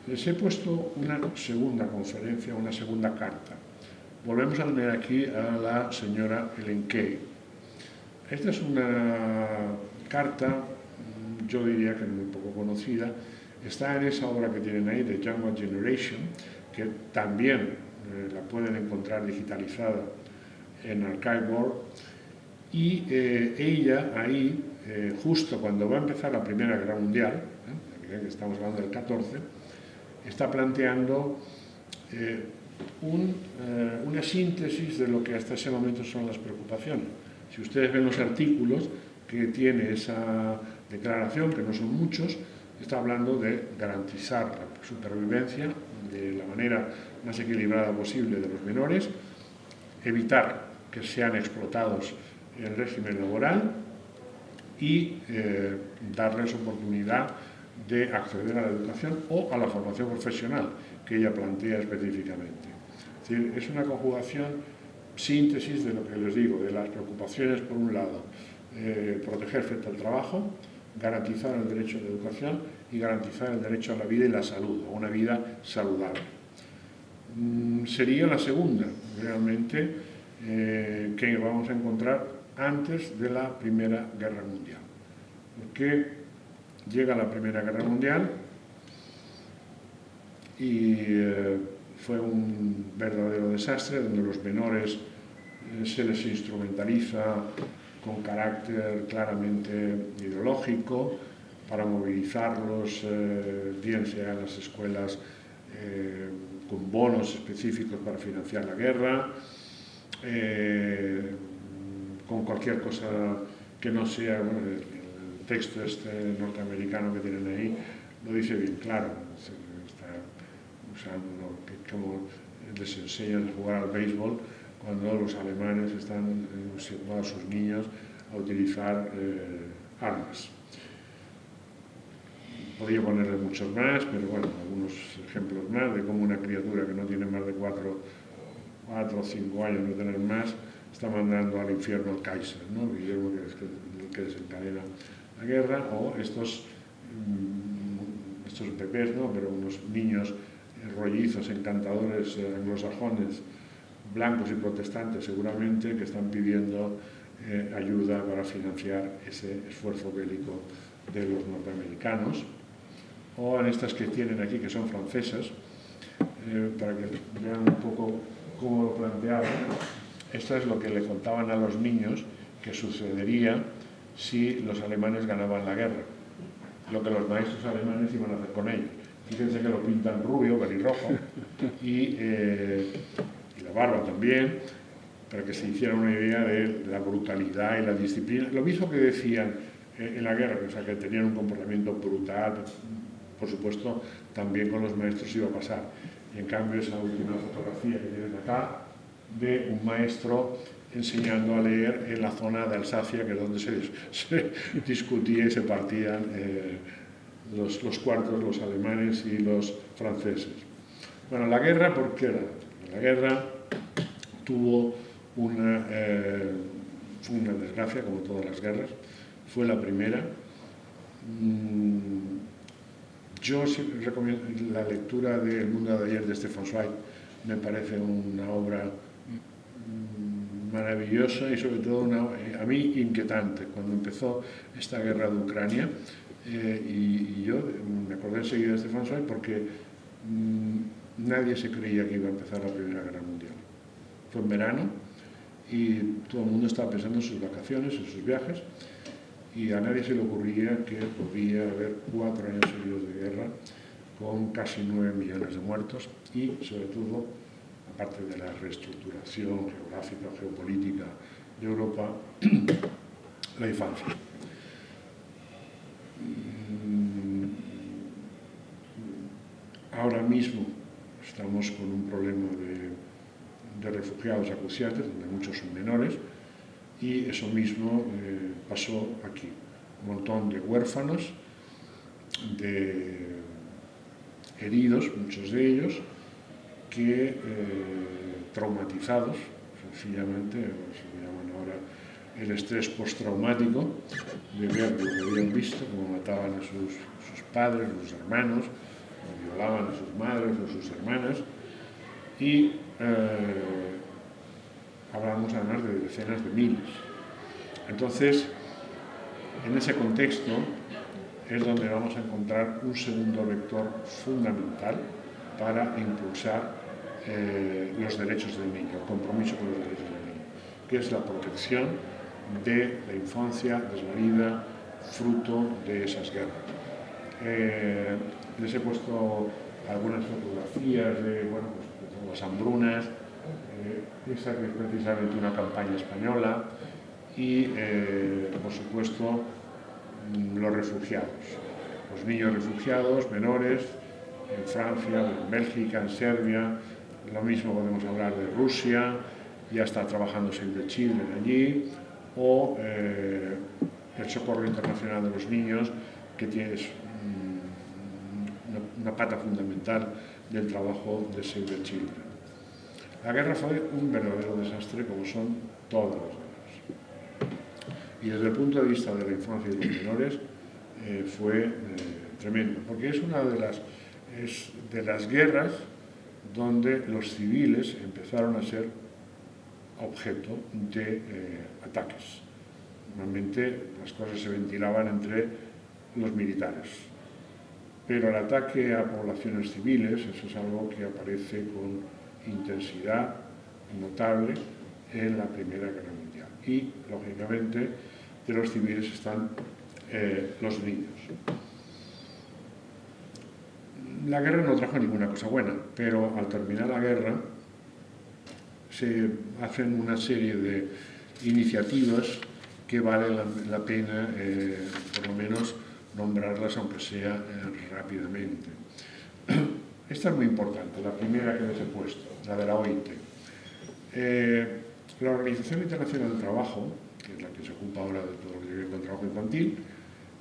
Les he puesto una segunda conferencia, una segunda carta. Volvemos a tener aquí a la señora Ellen Key. Esta es una carta, yo diría que muy poco conocida, está en esa obra que tienen ahí, de Younger Generation, que también la pueden encontrar digitalizada en Archive.org, y ella ahí, justo cuando va a empezar la Primera Guerra Mundial, que estamos hablando del 14, está planteando una síntesis de lo que hasta ese momento son las preocupaciones. Si ustedes ven los artículos que tiene esa declaración, que no son muchos, está hablando de garantizar la supervivencia de la manera más equilibrada posible de los menores, evitar que sean explotados en el régimen laboral y darles oportunidad de acceder a la educación o a la formación profesional que ella plantea específicamente. Es decir, es una conjugación, síntesis de lo que les digo, de las preocupaciones por un lado, proteger frente al trabajo, garantizar el derecho a la educación y garantizar el derecho a la vida y la salud, a una vida saludable. Sería la segunda, realmente, que vamos a encontrar antes de la Primera Guerra Mundial. Porque llega la Primera Guerra Mundial y fue un verdadero desastre donde los menores se les instrumentaliza con carácter claramente ideológico para movilizarlos, bien sea en las escuelas con bonos específicos para financiar la guerra, con cualquier cosa que no sea, bueno, el texto este norteamericano que tienen ahí lo dice bien claro, está usando como les enseñan a jugar al béisbol cuando los alemanes están enseñando a sus niños a utilizar armas. Podría ponerle muchos más, pero bueno, algunos ejemplos más de cómo una criatura que no tiene más de 4 o 5 años, no tener más, está mandando al infierno al Kaiser, ¿no? Guillermo, que desencadena la guerra, o estos bebés, ¿no? Pero unos niños rollizos, encantadores, anglosajones, blancos y protestantes seguramente, que están pidiendo ayuda para financiar ese esfuerzo bélico de los norteamericanos, o en estas que tienen aquí, que son francesas, para que vean un poco cómo lo planteaban. Esto es lo que le contaban a los niños que sucedería si los alemanes ganaban la guerra, lo que los maestros alemanes iban a hacer con ellos. Fíjense que lo pintan rubio, pelirrojo, y la barba también, para que se hiciera una idea de la brutalidad y la disciplina. Lo mismo que decían en la guerra, o sea, que tenían un comportamiento brutal, por supuesto, también con los maestros iba a pasar. Y en cambio, esa última fotografía que tienes acá, de un maestro enseñando a leer en la zona de Alsacia, que es donde se discutía y se partían los cuartos, los alemanes y los franceses. Bueno, la guerra, ¿por qué era? La guerra tuvo fue una desgracia, como todas las guerras. Fue la primera. Yo recomiendo la lectura de El mundo de ayer de Stefan Zweig. Me parece una obra maravillosa y sobre todo a mí inquietante. Cuando empezó esta guerra de Ucrania, y yo me acordé enseguida de Stefan Zweig porque nadie se creía que iba a empezar la Primera Guerra Mundial. Fue en verano y todo el mundo estaba pensando en sus vacaciones, en sus viajes, y a nadie se le ocurría que podía haber 4 años seguidos de guerra con casi 9 millones de muertos y, sobre todo, aparte de la reestructuración geográfica o geopolítica de Europa, la infancia. Ahora mismo estamos con un problema de refugiados acuciantes, donde muchos son menores, y eso mismo pasó aquí. Un montón de huérfanos, de heridos, muchos de ellos, que traumatizados, sencillamente, se llaman ahora el estrés postraumático, de ver lo que habían visto, cómo mataban a sus padres, a sus hermanos, o violaban a sus madres o sus hermanas, y hablamos además de decenas de miles. Entonces, en ese contexto es donde vamos a encontrar un segundo vector fundamental para impulsar los derechos del niño, el compromiso con los derechos del niño, que es la protección de la infancia desvalida, fruto de esas guerras. Les he puesto algunas fotografías de, bueno, pues, las hambrunas, esa que es precisamente una campaña española, y, por supuesto, los refugiados, los niños refugiados menores, en Francia, en Bélgica, en Serbia. Lo mismo podemos hablar de Rusia, ya está trabajando Save the Children allí, o el Socorro Internacional de los Niños, que tiene una pata fundamental del trabajo de Save the Children. La guerra fue un verdadero desastre, como son todas las guerras. Y desde el punto de vista de la infancia y de los menores fue tremendo, porque es una de las guerras donde los civiles empezaron a ser objeto de ataques. Normalmente las cosas se ventilaban entre los militares, pero el ataque a poblaciones civiles, eso es algo que aparece con intensidad notable en la Primera Guerra Mundial. Y, lógicamente, de los civiles están los niños. La guerra no trajo ninguna cosa buena, pero al terminar la guerra se hacen una serie de iniciativas que vale la pena, por lo menos, nombrarlas, aunque sea rápidamente. Esta es muy importante, la primera que les he puesto, la de la OIT. La Organización Internacional del Trabajo que es la que se ocupa ahora de todo lo que tiene que ver con trabajo infantil,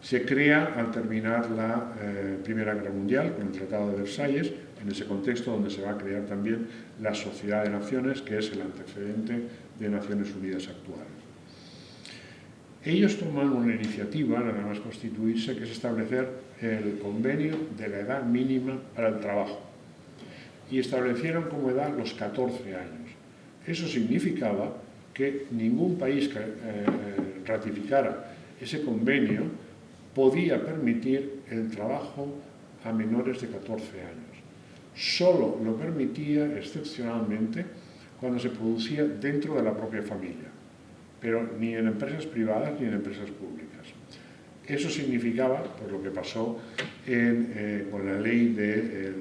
se crea al terminar la Primera Guerra Mundial con el Tratado de Versalles, en ese contexto donde se va a crear también la Sociedad de Naciones, que es el antecedente de Naciones Unidas actuales. Ellos toman una iniciativa, nada más constituirse, que es establecer el convenio de la edad mínima para el trabajo. Y establecieron como edad los 14 años. Eso significaba que ningún país que ratificara ese convenio podía permitir el trabajo a menores de 14 años. Solo lo permitía excepcionalmente cuando se producía dentro de la propia familia, pero ni en empresas privadas ni en empresas públicas. Eso significaba, por lo que pasó con la ley del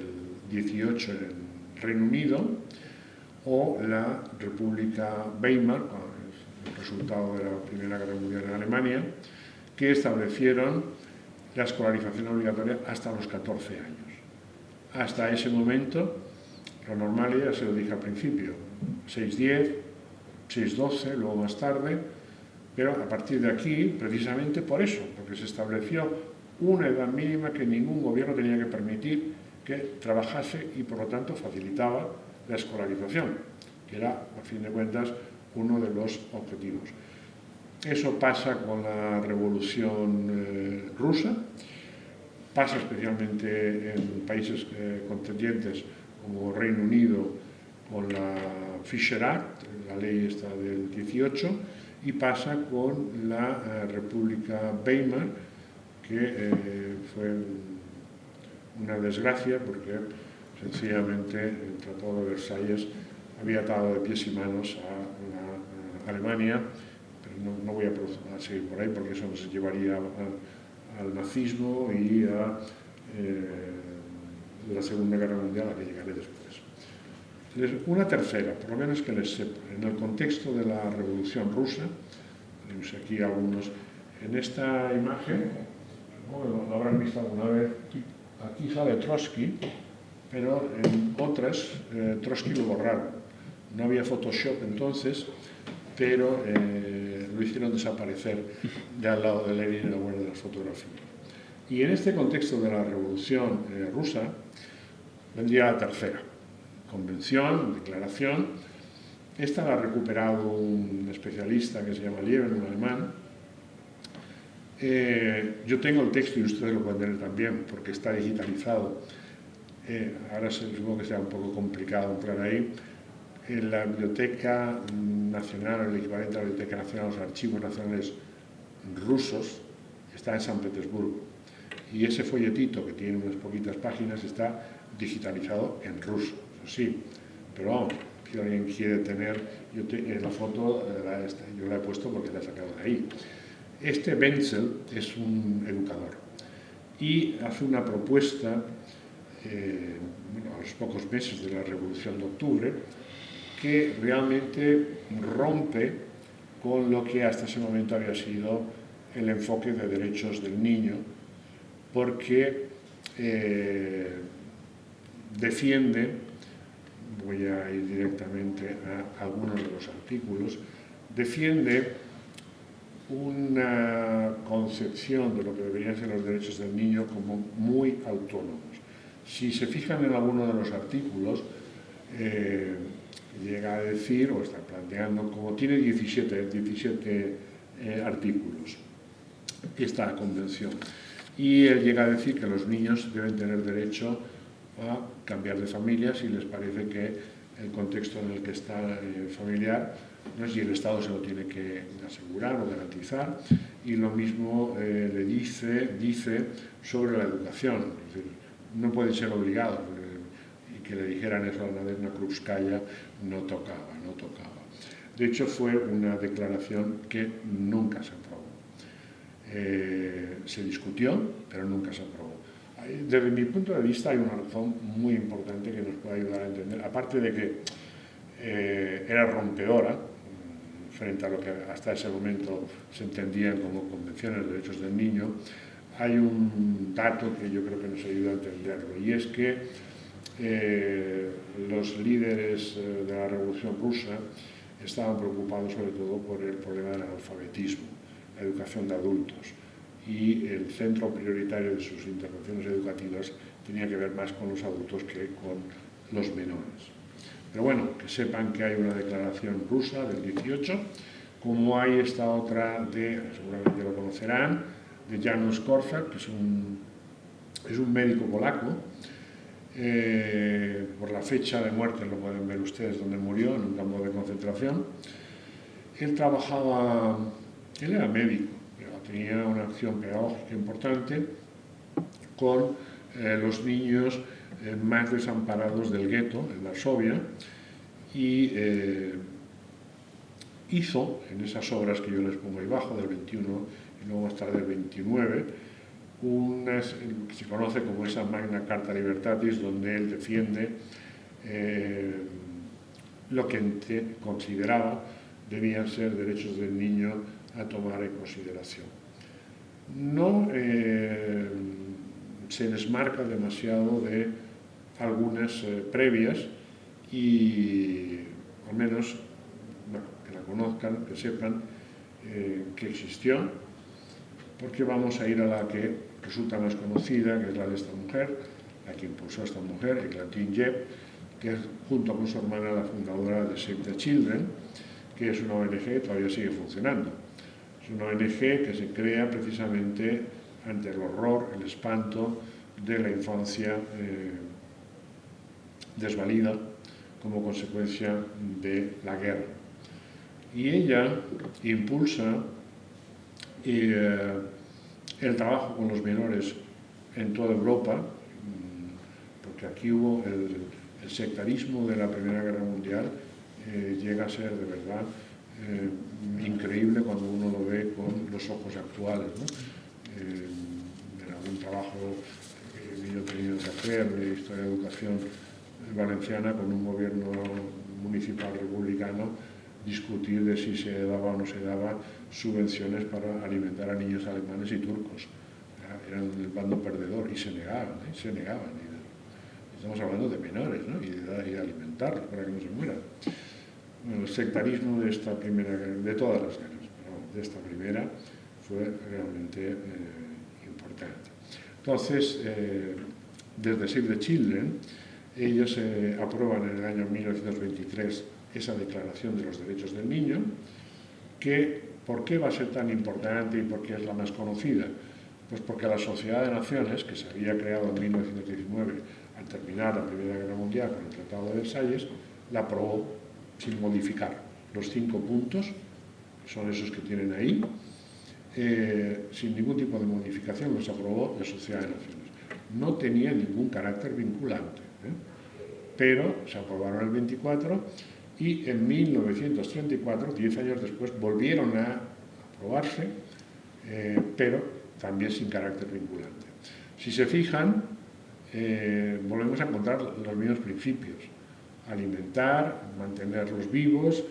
18 en el Reino Unido o la República Weimar, el resultado de la Primera Guerra Mundial en Alemania, que establecieron la escolarización obligatoria hasta los 14 años. Hasta ese momento, lo normal, ya se lo dije al principio, 6-10, 6-12, luego más tarde, pero a partir de aquí, precisamente por eso, porque se estableció una edad mínima que ningún gobierno tenía que permitir que trabajase y por lo tanto facilitaba la escolarización, que era, a fin de cuentas, uno de los objetivos. Eso pasa con la Revolución Rusa, pasa especialmente en países contendientes como Reino Unido con la Fisher Act, la ley esta del 18, y pasa con la República Weimar, que fue una desgracia porque sencillamente el Tratado de Versalles había atado de pies y manos a Alemania, pero no voy a seguir por ahí porque eso nos llevaría al nazismo y a la Segunda Guerra Mundial, a la que llegaré después. Entonces, una tercera, por lo menos que les sepa, en el contexto de la Revolución Rusa, tenemos aquí algunos, en esta imagen, bueno, lo habrán visto alguna vez, aquí sale Trotsky, pero en otras Trotsky lo borraron. No había Photoshop entonces, pero lo hicieron desaparecer de al lado de Lenin en la buena de las fotografías. Y en este contexto de la Revolución Rusa vendría la tercera convención, declaración. Esta la ha recuperado un especialista que se llama Lieber, un alemán. Yo tengo el texto y ustedes lo pueden tener también porque está digitalizado. Ahora supongo que sea un poco complicado entrar ahí. En la Biblioteca Nacional, el equivalente a la Biblioteca Nacional, los archivos nacionales rusos, está en San Petersburgo. Y ese folletito, que tiene unas poquitas páginas, está digitalizado en ruso, eso sí. Pero vamos, si alguien quiere tener, la foto yo la he puesto porque la he sacado de ahí. Este Wenzel es un educador y hace una propuesta a los pocos meses de la Revolución de Octubre que realmente rompe con lo que hasta ese momento había sido el enfoque de derechos del niño, porque defiende, voy a ir directamente a algunos de los artículos, defiende una concepción de lo que deberían ser los derechos del niño como muy autónomos. Si se fijan en alguno de los artículos, llega a decir, o está planteando, como tiene 17 artículos esta convención, y él llega a decir que los niños deben tener derecho a cambiar de familia si les parece que el contexto en el que está familiar no es, y el Estado se lo tiene que asegurar o garantizar, y lo mismo le dice sobre la educación, es decir, no puede ser obligado, y que le dijeran eso a Naderna Krupskaya no tocaba. De hecho, fue una declaración que nunca se aprobó. Se discutió, pero nunca se aprobó. Desde mi punto de vista hay una razón muy importante que nos puede ayudar a entender, aparte de que era rompedora frente a lo que hasta ese momento se entendían como convenciones de derechos del niño. Hay un dato que yo creo que nos ayuda a entenderlo, y es que los líderes de la Revolución Rusa estaban preocupados sobre todo por el problema del analfabetismo, la educación de adultos, y el centro prioritario de sus intervenciones educativas tenía que ver más con los adultos que con los menores. Pero bueno, que sepan que hay una declaración rusa del 18, como hay esta otra de, seguramente lo conocerán, de Janusz Korczak, que es un médico polaco. Por la fecha de muerte lo pueden ver ustedes donde murió, en un campo de concentración. Él era médico, pero tenía una acción pedagógica importante con los niños más desamparados del gueto, en Varsovia, y hizo, en esas obras que yo les pongo ahí abajo, del 21 y luego más tarde del 29, que se conoce como esa Magna Carta Libertatis, donde él defiende lo que consideraba debían ser derechos del niño a tomar en consideración. No se desmarca demasiado de algunas previas y al menos que la conozcan, que sepan que existió, porque vamos a ir a la que resulta más conocida, que es la de esta mujer, la que impulsó a esta mujer, Eglantine Jebb, que es, junto con su hermana, la fundadora de Save the Children, que es una ONG que todavía sigue funcionando. Es una ONG que se crea precisamente ante el horror, el espanto de la infancia desvalida como consecuencia de la guerra. Y ella impulsa el trabajo con los menores en toda Europa, porque aquí hubo el sectarismo de la Primera Guerra Mundial, llega a ser de verdad increíble cuando uno lo ve con los ojos actuales, ¿no? En algún trabajo que yo he tenido que hacer de historia de educación valenciana con un gobierno municipal republicano, discutir de si se daba o no se daba subvenciones para alimentar a niños alemanes y turcos. Eran el bando perdedor y se negaban. Estamos hablando de menores, ¿no? y de alimentarlos para que no se mueran. Bueno, el sectarismo de esta primera guerra, de todas las guerras, pero de esta primera fue realmente importante. Entonces, desde Save the Children, ellos aprueban en el año 1923 esa Declaración de los Derechos del Niño, que ¿por qué va a ser tan importante y por qué es la más conocida? Pues porque la Sociedad de Naciones, que se había creado en 1919 al terminar la Primera Guerra Mundial con el Tratado de Versalles, la aprobó sin modificar. Los 5 puntos, que son esos que tienen ahí, sin ningún tipo de modificación los aprobó la Sociedad de Naciones. No tenía ningún carácter vinculante, pero se aprobaron el 24 y en 1934, 10 años después, volvieron a aprobarse, pero también sin carácter vinculante. Si se fijan, volvemos a encontrar los mismos principios: alimentar, mantenerlos vivos,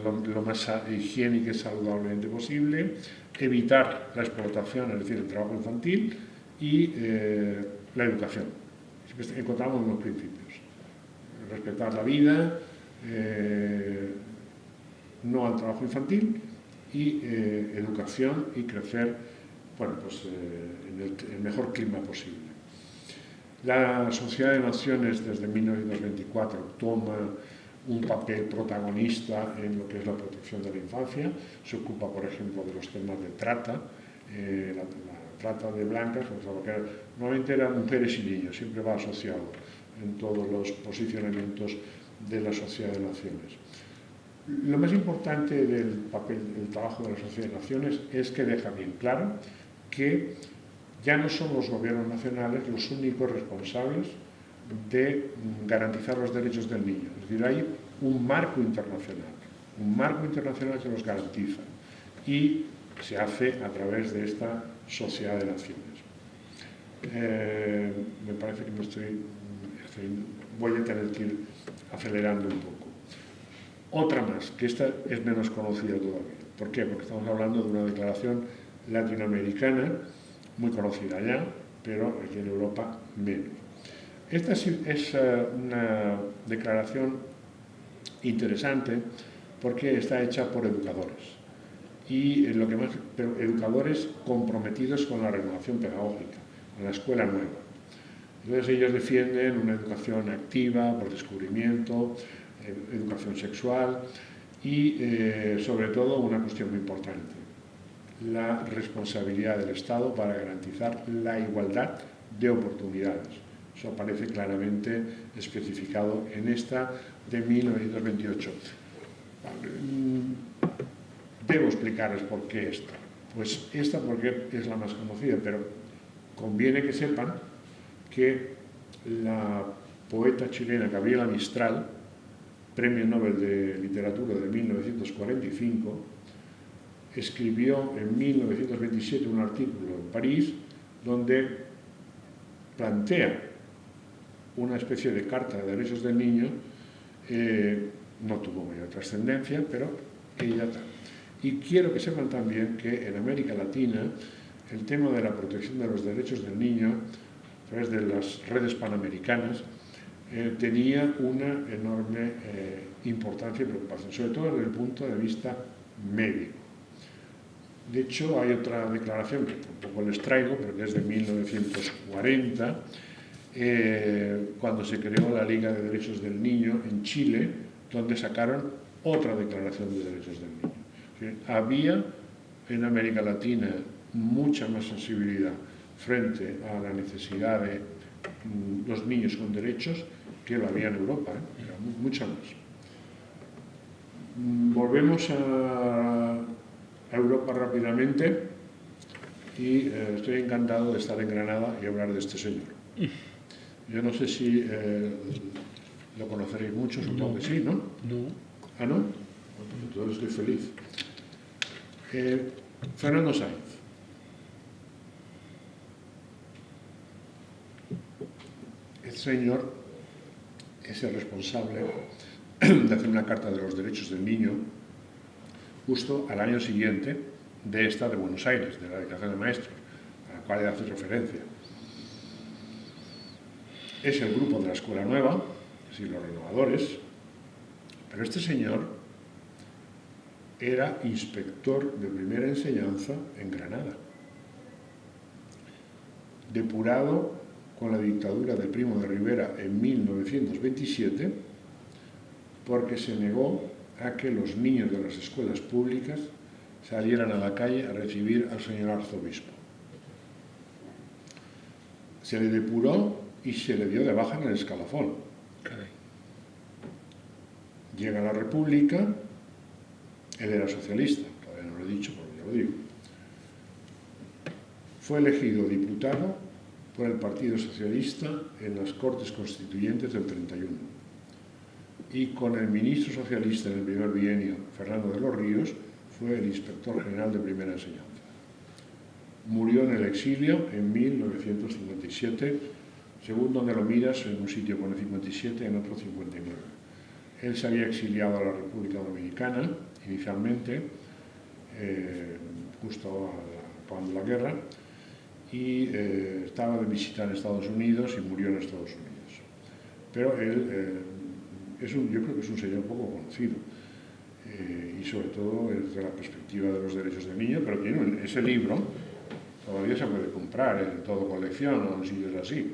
lo más higiénico y saludablemente posible, evitar la explotación, es decir, el trabajo infantil, y la educación. Encontramos unos principios: respetar la vida, no al trabajo infantil, y educación y crecer, bueno, pues, en el mejor clima posible. La Sociedad de Naciones desde 1924 toma un papel protagonista en lo que es la protección de la infancia. Se ocupa, por ejemplo, de los temas de trata, la trata de blancas, o sea, porque normalmente eran mujeres y niños, siempre va asociado en todos los posicionamientos de la Sociedad de Naciones. Lo más importante del trabajo de la Sociedad de Naciones es que deja bien claro que ya no son los gobiernos nacionales los únicos responsables de garantizar los derechos del niño. Es decir, hay un marco internacional que los garantiza, y se hace a través de esta Sociedad de Naciones. Me parece que voy a tener que ir acelerando un poco. Otra más, que esta es menos conocida todavía. ¿Por qué? Porque estamos hablando de una declaración latinoamericana, muy conocida ya, pero aquí en Europa menos. Esta es una declaración interesante porque está hecha por educadores. Y lo que más, pero educadores comprometidos con la renovación pedagógica, con la escuela nueva. Entonces ellos defienden una educación activa, por descubrimiento, educación sexual y sobre todo una cuestión muy importante, la responsabilidad del Estado para garantizar la igualdad de oportunidades. Eso aparece claramente especificado en esta de 1928. Debo explicarles por qué esta. Pues esta porque es la más conocida, pero conviene que sepan que la poeta chilena Gabriela Mistral, Premio Nobel de Literatura de 1945, escribió en 1927 un artículo en París donde plantea una especie de carta de derechos del niño, no tuvo mayor trascendencia, pero ella tal. Y quiero que sepan también que en América Latina el tema de la protección de los derechos del niño a través de las redes panamericanas tenía una enorme importancia y preocupación, sobre todo desde el punto de vista médico. De hecho, hay otra declaración que tampoco les traigo, pero que es de 1940, cuando se creó la Liga de Derechos del Niño en Chile, donde sacaron otra declaración de derechos del niño. Había en América Latina mucha más sensibilidad frente a la necesidad de los niños con derechos que lo había en Europa, era mucho más. Volvemos a Europa rápidamente y estoy encantado de estar en Granada y hablar de este señor. Yo no sé si lo conoceréis mucho, supongo que sí, ¿no? No. ¿Ah, no? Entonces estoy feliz. Fernando Sáenz. El señor es el responsable de hacer una Carta de los Derechos del Niño justo al año siguiente de esta de Buenos Aires, de la Declaración de Maestros, a la cual hace referencia. Es el grupo de la Escuela Nueva, es decir, los renovadores, pero este señor era inspector de primera enseñanza en Granada, depurado con la dictadura de Primo de Rivera en 1927, porque se negó a que los niños de las escuelas públicas salieran a la calle a recibir al señor arzobispo. Se le depuró y se le dio de baja en el escalafón. Caray. Llega la República, él era socialista, todavía no lo he dicho, pero ya lo digo. Fue elegido diputado por el Partido Socialista en las Cortes Constituyentes del 31. Y con el ministro socialista en el primer bienio, Fernando de los Ríos, fue el inspector general de primera enseñanza. Murió en el exilio en 1957, según donde lo miras, en un sitio pone 57, en otro 59. Él se había exiliado a la República Dominicana, inicialmente, justo acabando la guerra, y estaba de visita en Estados Unidos y murió en Estados Unidos. Pero él yo creo que es un señor poco conocido, y sobre todo desde la perspectiva de los derechos del niño, pero tiene ese libro, todavía se puede comprar en Todo Colección o en sitios así.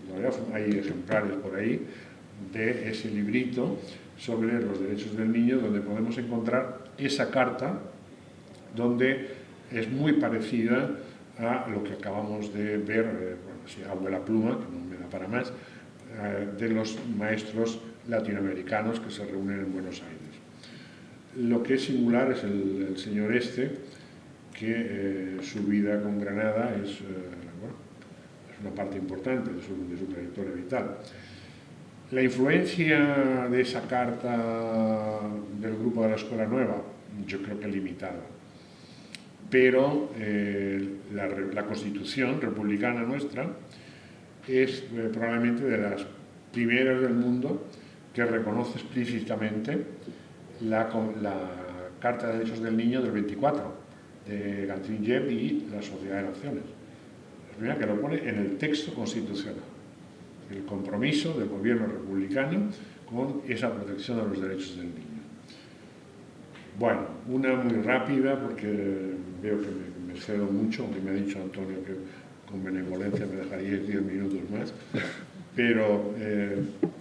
Todavía hay ejemplares por ahí de ese librito sobre los derechos del niño, donde podemos encontrar esa carta, donde es muy parecida a lo que acabamos de ver, bueno, si abuela pluma, que no me da para más, de los maestros latinoamericanos que se reúnen en Buenos Aires. Lo que es singular es el señor este, que su vida con Granada es una parte importante de su trayectoria vital. La influencia de esa carta del grupo de la Escuela Nueva, yo creo que limitada. Pero la Constitución republicana nuestra es probablemente de las primeras del mundo que reconoce explícitamente la Carta de Derechos del Niño del 24, de Gantrin-Jeb y la Sociedad de Naciones. La primera que lo pone en el texto constitucional, el compromiso del gobierno republicano con esa protección de los derechos del niño. Bueno, una muy rápida, porque veo que me cedo mucho, aunque me ha dicho Antonio que con benevolencia me dejaría 10 minutos más, pero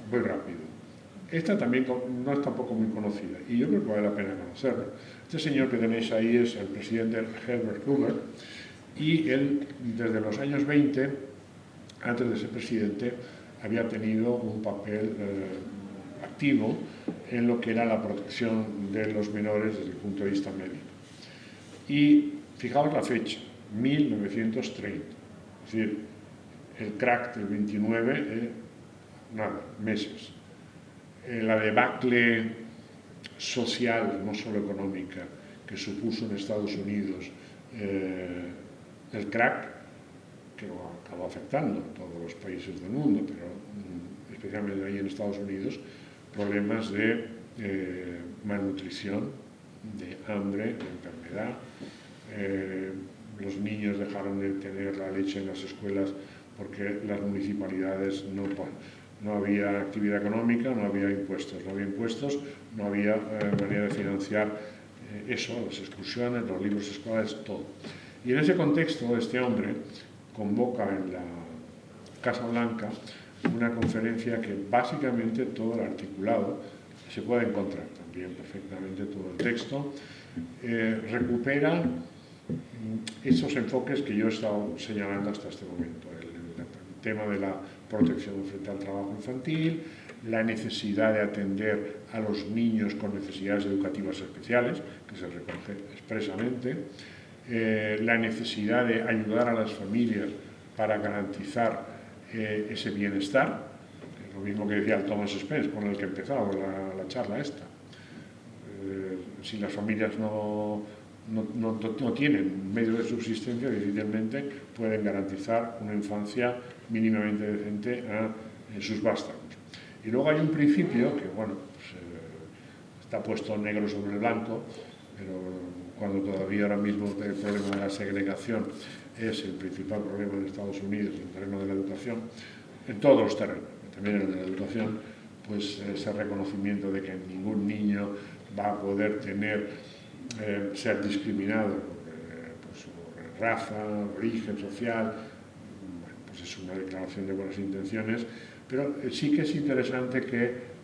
muy rápido. Esta también no es tampoco muy conocida y yo creo que vale la pena conocerla. Este señor que tenéis ahí es el presidente Herbert Hoover y él desde los años 20, antes de ser presidente, había tenido un papel activo en lo que era la protección de los menores desde el punto de vista médico. Y fijaos la fecha, 1930, es decir, el crack del 29, nada, meses. La debacle social, no solo económica, que supuso en Estados Unidos el crack, que lo acabó afectando a todos los países del mundo, pero especialmente ahí en Estados Unidos, problemas de malnutrición, de hambre, de enfermedad. Los niños dejaron de tener la leche en las escuelas porque las municipalidades no había actividad económica, no había impuestos, no había manera de financiar eso, las excursiones, los libros escolares, todo. Y en ese contexto este hombre convoca en la Casa Blanca una conferencia que básicamente todo el articulado se puede encontrar también perfectamente todo el texto, recupera esos enfoques que yo he estado señalando hasta este momento, el tema de la protección frente al trabajo infantil, la necesidad de atender a los niños con necesidades educativas especiales, que se recoge expresamente, la necesidad de ayudar a las familias para garantizar ese bienestar, que es lo mismo que decía el Thomas Spence con el que empezaba la charla esta. Si las familias no tienen medios de subsistencia, difícilmente pueden garantizar una infancia mínimamente decente a sus vástagos. Y luego hay un principio que, bueno, pues, está puesto negro sobre blanco, pero cuando todavía ahora mismo el problema de la segregación es el principal problema en Estados Unidos en el terreno de la educación, en todos los terrenos, también en el de la educación, pues ese reconocimiento de que ningún niño va a poder ser discriminado por su raza, origen social. Bueno, pues es una declaración de buenas intenciones, pero sí que es interesante que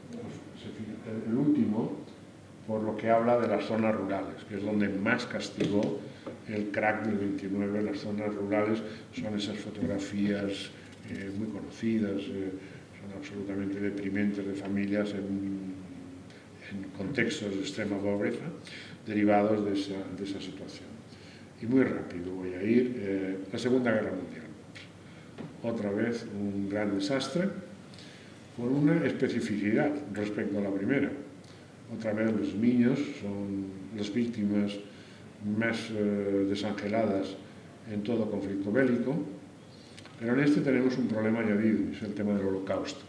el último, por lo que habla de las zonas rurales, que es donde más castigó el crack del 29, las zonas rurales son esas fotografías muy conocidas, son absolutamente deprimentes de familias en contextos de extrema pobreza derivados de esa situación. Y muy rápido voy a ir, la Segunda Guerra Mundial. Otra vez un gran desastre, con una especificidad respecto a la primera. Otra vez los niños son las víctimas más desangeladas en todo conflicto bélico, pero en este tenemos un problema añadido, es el tema del Holocausto.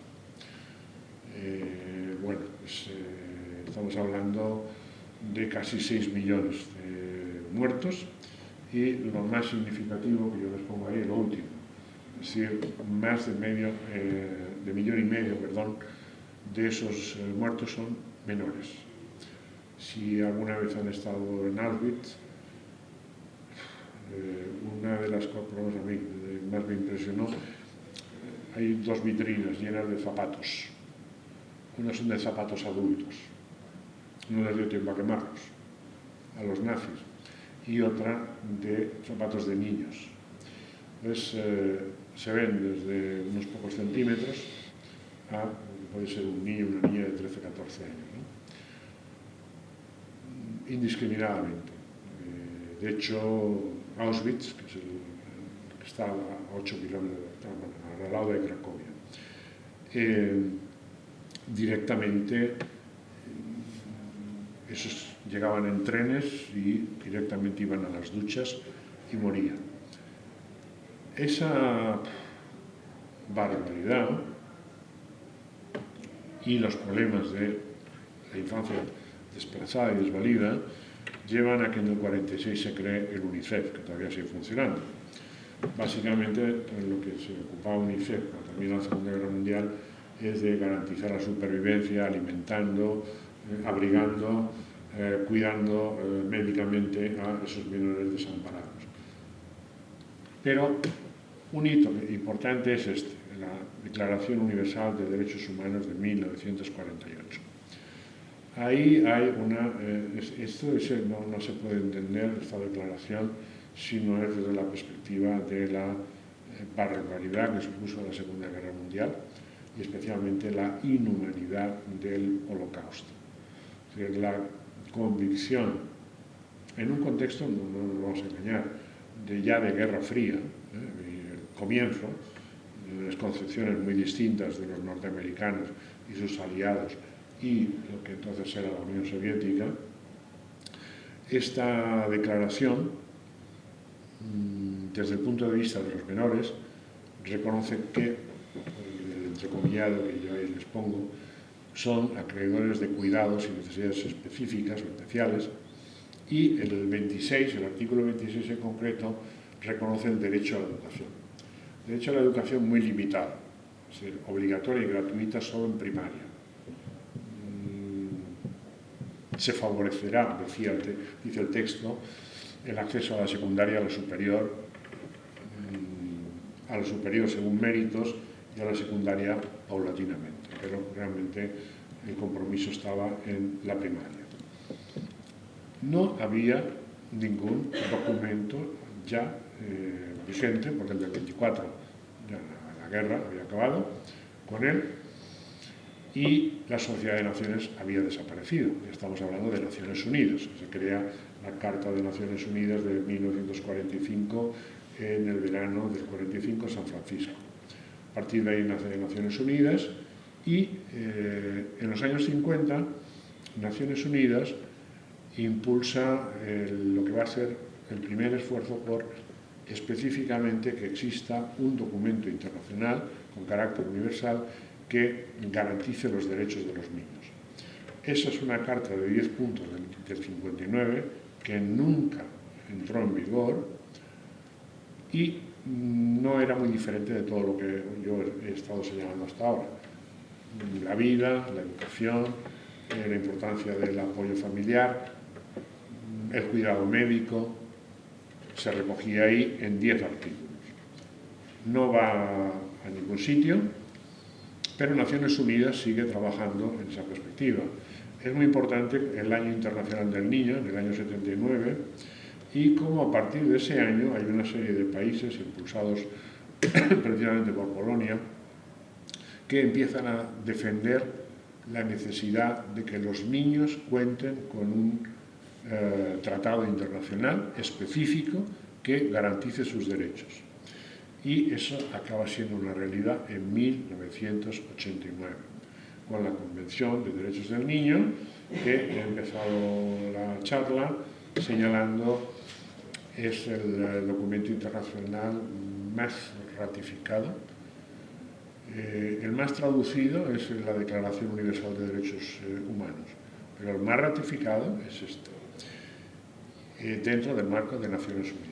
Bueno, pues estamos hablando de casi 6 millones de muertos y lo más significativo que yo les pongo ahí, lo último, es decir, más de millón y medio, de esos muertos son menores. Si alguna vez han estado en Auschwitz, una de las cosas que a mí más me impresionó, hay 2 vitrinas llenas de zapatos. Unas son de zapatos adultos, no les dio tiempo a quemarlos, a los nazis, y otra de zapatos de niños. Entonces se ven desde unos pocos centímetros a, puede ser un niño o una niña de 13 14 años, ¿no? Indiscriminadamente. De hecho, Auschwitz, que es el que está a 8 kilómetros, al lado de Cracovia, directamente esos llegaban en trenes y directamente iban a las duchas y morían. Esa barbaridad y los problemas de la infancia desplazada y desvalida llevan a que en el 46 se cree el UNICEF, que todavía sigue funcionando. Básicamente, lo que se ocupaba UNICEF, pero también en la Segunda Guerra Mundial, es de garantizar la supervivencia, alimentando, abrigando cuidando médicamente a esos menores desamparados. Pero un hito importante es este, la Declaración Universal de Derechos Humanos de 1948. Ahí hay esto no se puede entender, esta declaración, si no es desde la perspectiva de la barbaridad que supuso la Segunda Guerra Mundial y especialmente la inhumanidad del Holocausto. Es decir, la convicción, en un contexto, no nos vamos a engañar, ya de Guerra Fría, el comienzo, las concepciones muy distintas de los norteamericanos y sus aliados y lo que entonces era la Unión Soviética, esta declaración, desde el punto de vista de los menores, reconoce que, el entrecomillado que yo ahí les pongo, son acreedores de cuidados y necesidades específicas o especiales, y el 26, el artículo 26 en concreto, reconoce el derecho a la educación. Derecho a la educación muy limitado, es decir, obligatoria y gratuita solo en primaria. Se favorecerá, dice el texto, el acceso a la secundaria, a la superior según méritos y a la secundaria paulatinamente, pero realmente el compromiso estaba en la primaria. No había ningún documento ya vigente, porque el del 24 ya la guerra había acabado con él y la Sociedad de Naciones había desaparecido. Estamos hablando de Naciones Unidas. Se crea la Carta de Naciones Unidas de 1945 en el verano del 45 en San Francisco. A partir de ahí nace Naciones Unidas y en los años 50 Naciones Unidas impulsa lo que va a ser el primer esfuerzo por específicamente que exista un documento internacional con carácter universal que garantice los derechos de los niños. Esa es una carta de 10 puntos del 59 que nunca entró en vigor y no era muy diferente de todo lo que yo he estado señalando hasta ahora. La vida, la educación, la importancia del apoyo familiar, el cuidado médico, se recogía ahí en 10 artículos. No va a ningún sitio, pero Naciones Unidas sigue trabajando en esa perspectiva. Es muy importante el Año Internacional del Niño, en el año 79, y como a partir de ese año hay una serie de países impulsados precisamente por Polonia que empiezan a defender la necesidad de que los niños cuenten con un tratado internacional específico que garantice sus derechos. Y eso acaba siendo una realidad en 1989, con la Convención de Derechos del Niño, que he empezado la charla señalando es el documento internacional más ratificado. El más traducido es la Declaración Universal de Derechos Humanos, pero el más ratificado es este, dentro del marco de Naciones Unidas.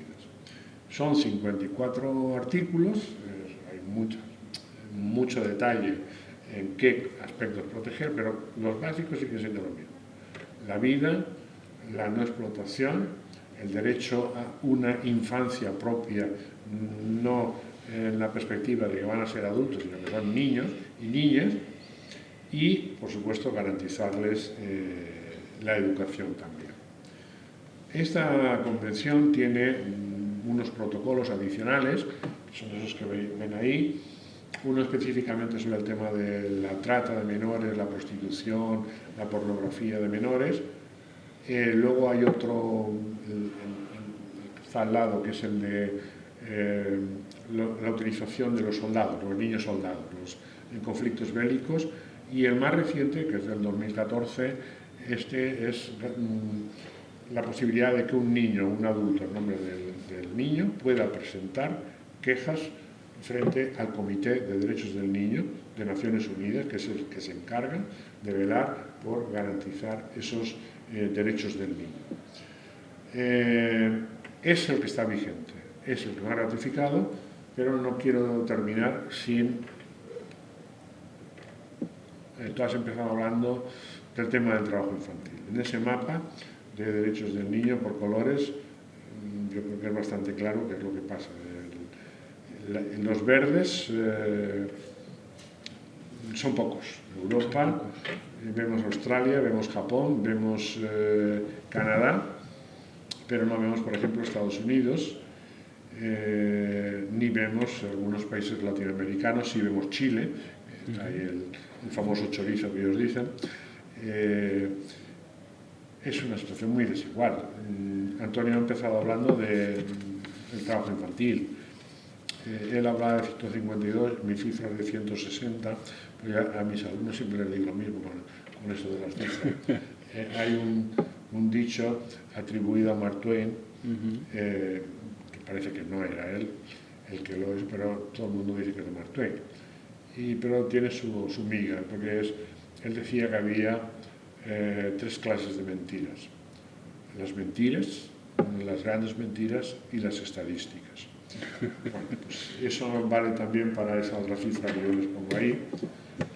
Son 54 artículos, hay mucho detalle en qué aspectos proteger, pero los básicos siguen siendo lo mismo. La vida, la no explotación, el derecho a una infancia propia, no en la perspectiva de que van a ser adultos, sino que son niños y niñas, y, por supuesto, garantizarles la educación también. Esta convención tiene unos protocolos adicionales, que son esos que ven ahí, uno específicamente sobre el tema de la trata de menores, la prostitución, la pornografía de menores. Luego hay otro, que está al lado, que es el de la utilización de los soldados, los niños soldados, en conflictos bélicos. Y el más reciente, que es del 2014, este es la posibilidad de que un niño, un adulto, en nombre del niño, pueda presentar quejas frente al Comité de Derechos del Niño de Naciones Unidas, que es el que se encarga de velar por garantizar esos derechos del niño. Es el que está vigente, es el que lo ha ratificado, pero no quiero terminar sin tú has empezado hablando del tema del trabajo infantil. En ese mapa de derechos del niño por colores, yo creo que es bastante claro qué es lo que pasa. Los verdes son pocos. Europa, vemos Australia, vemos Japón, vemos Canadá, pero no vemos, por ejemplo, Estados Unidos, ni vemos algunos países latinoamericanos, sí vemos Chile, hay el famoso chorizo que ellos dicen. Es una situación muy desigual. Antonio ha empezado hablando del trabajo infantil. Él hablaba de 152, mi cifra es de 160, pero a mis alumnos siempre les digo lo mismo con eso de las cifras. Hay un dicho atribuido a Mark Twain, que parece que no era él el que lo es, pero todo el mundo dice que es de Mark Twain. Pero tiene su miga, porque él decía que había 3 clases de mentiras: las mentiras, las grandes mentiras y las estadísticas. Bueno, pues eso vale también para esa otra cifra que yo les pongo ahí,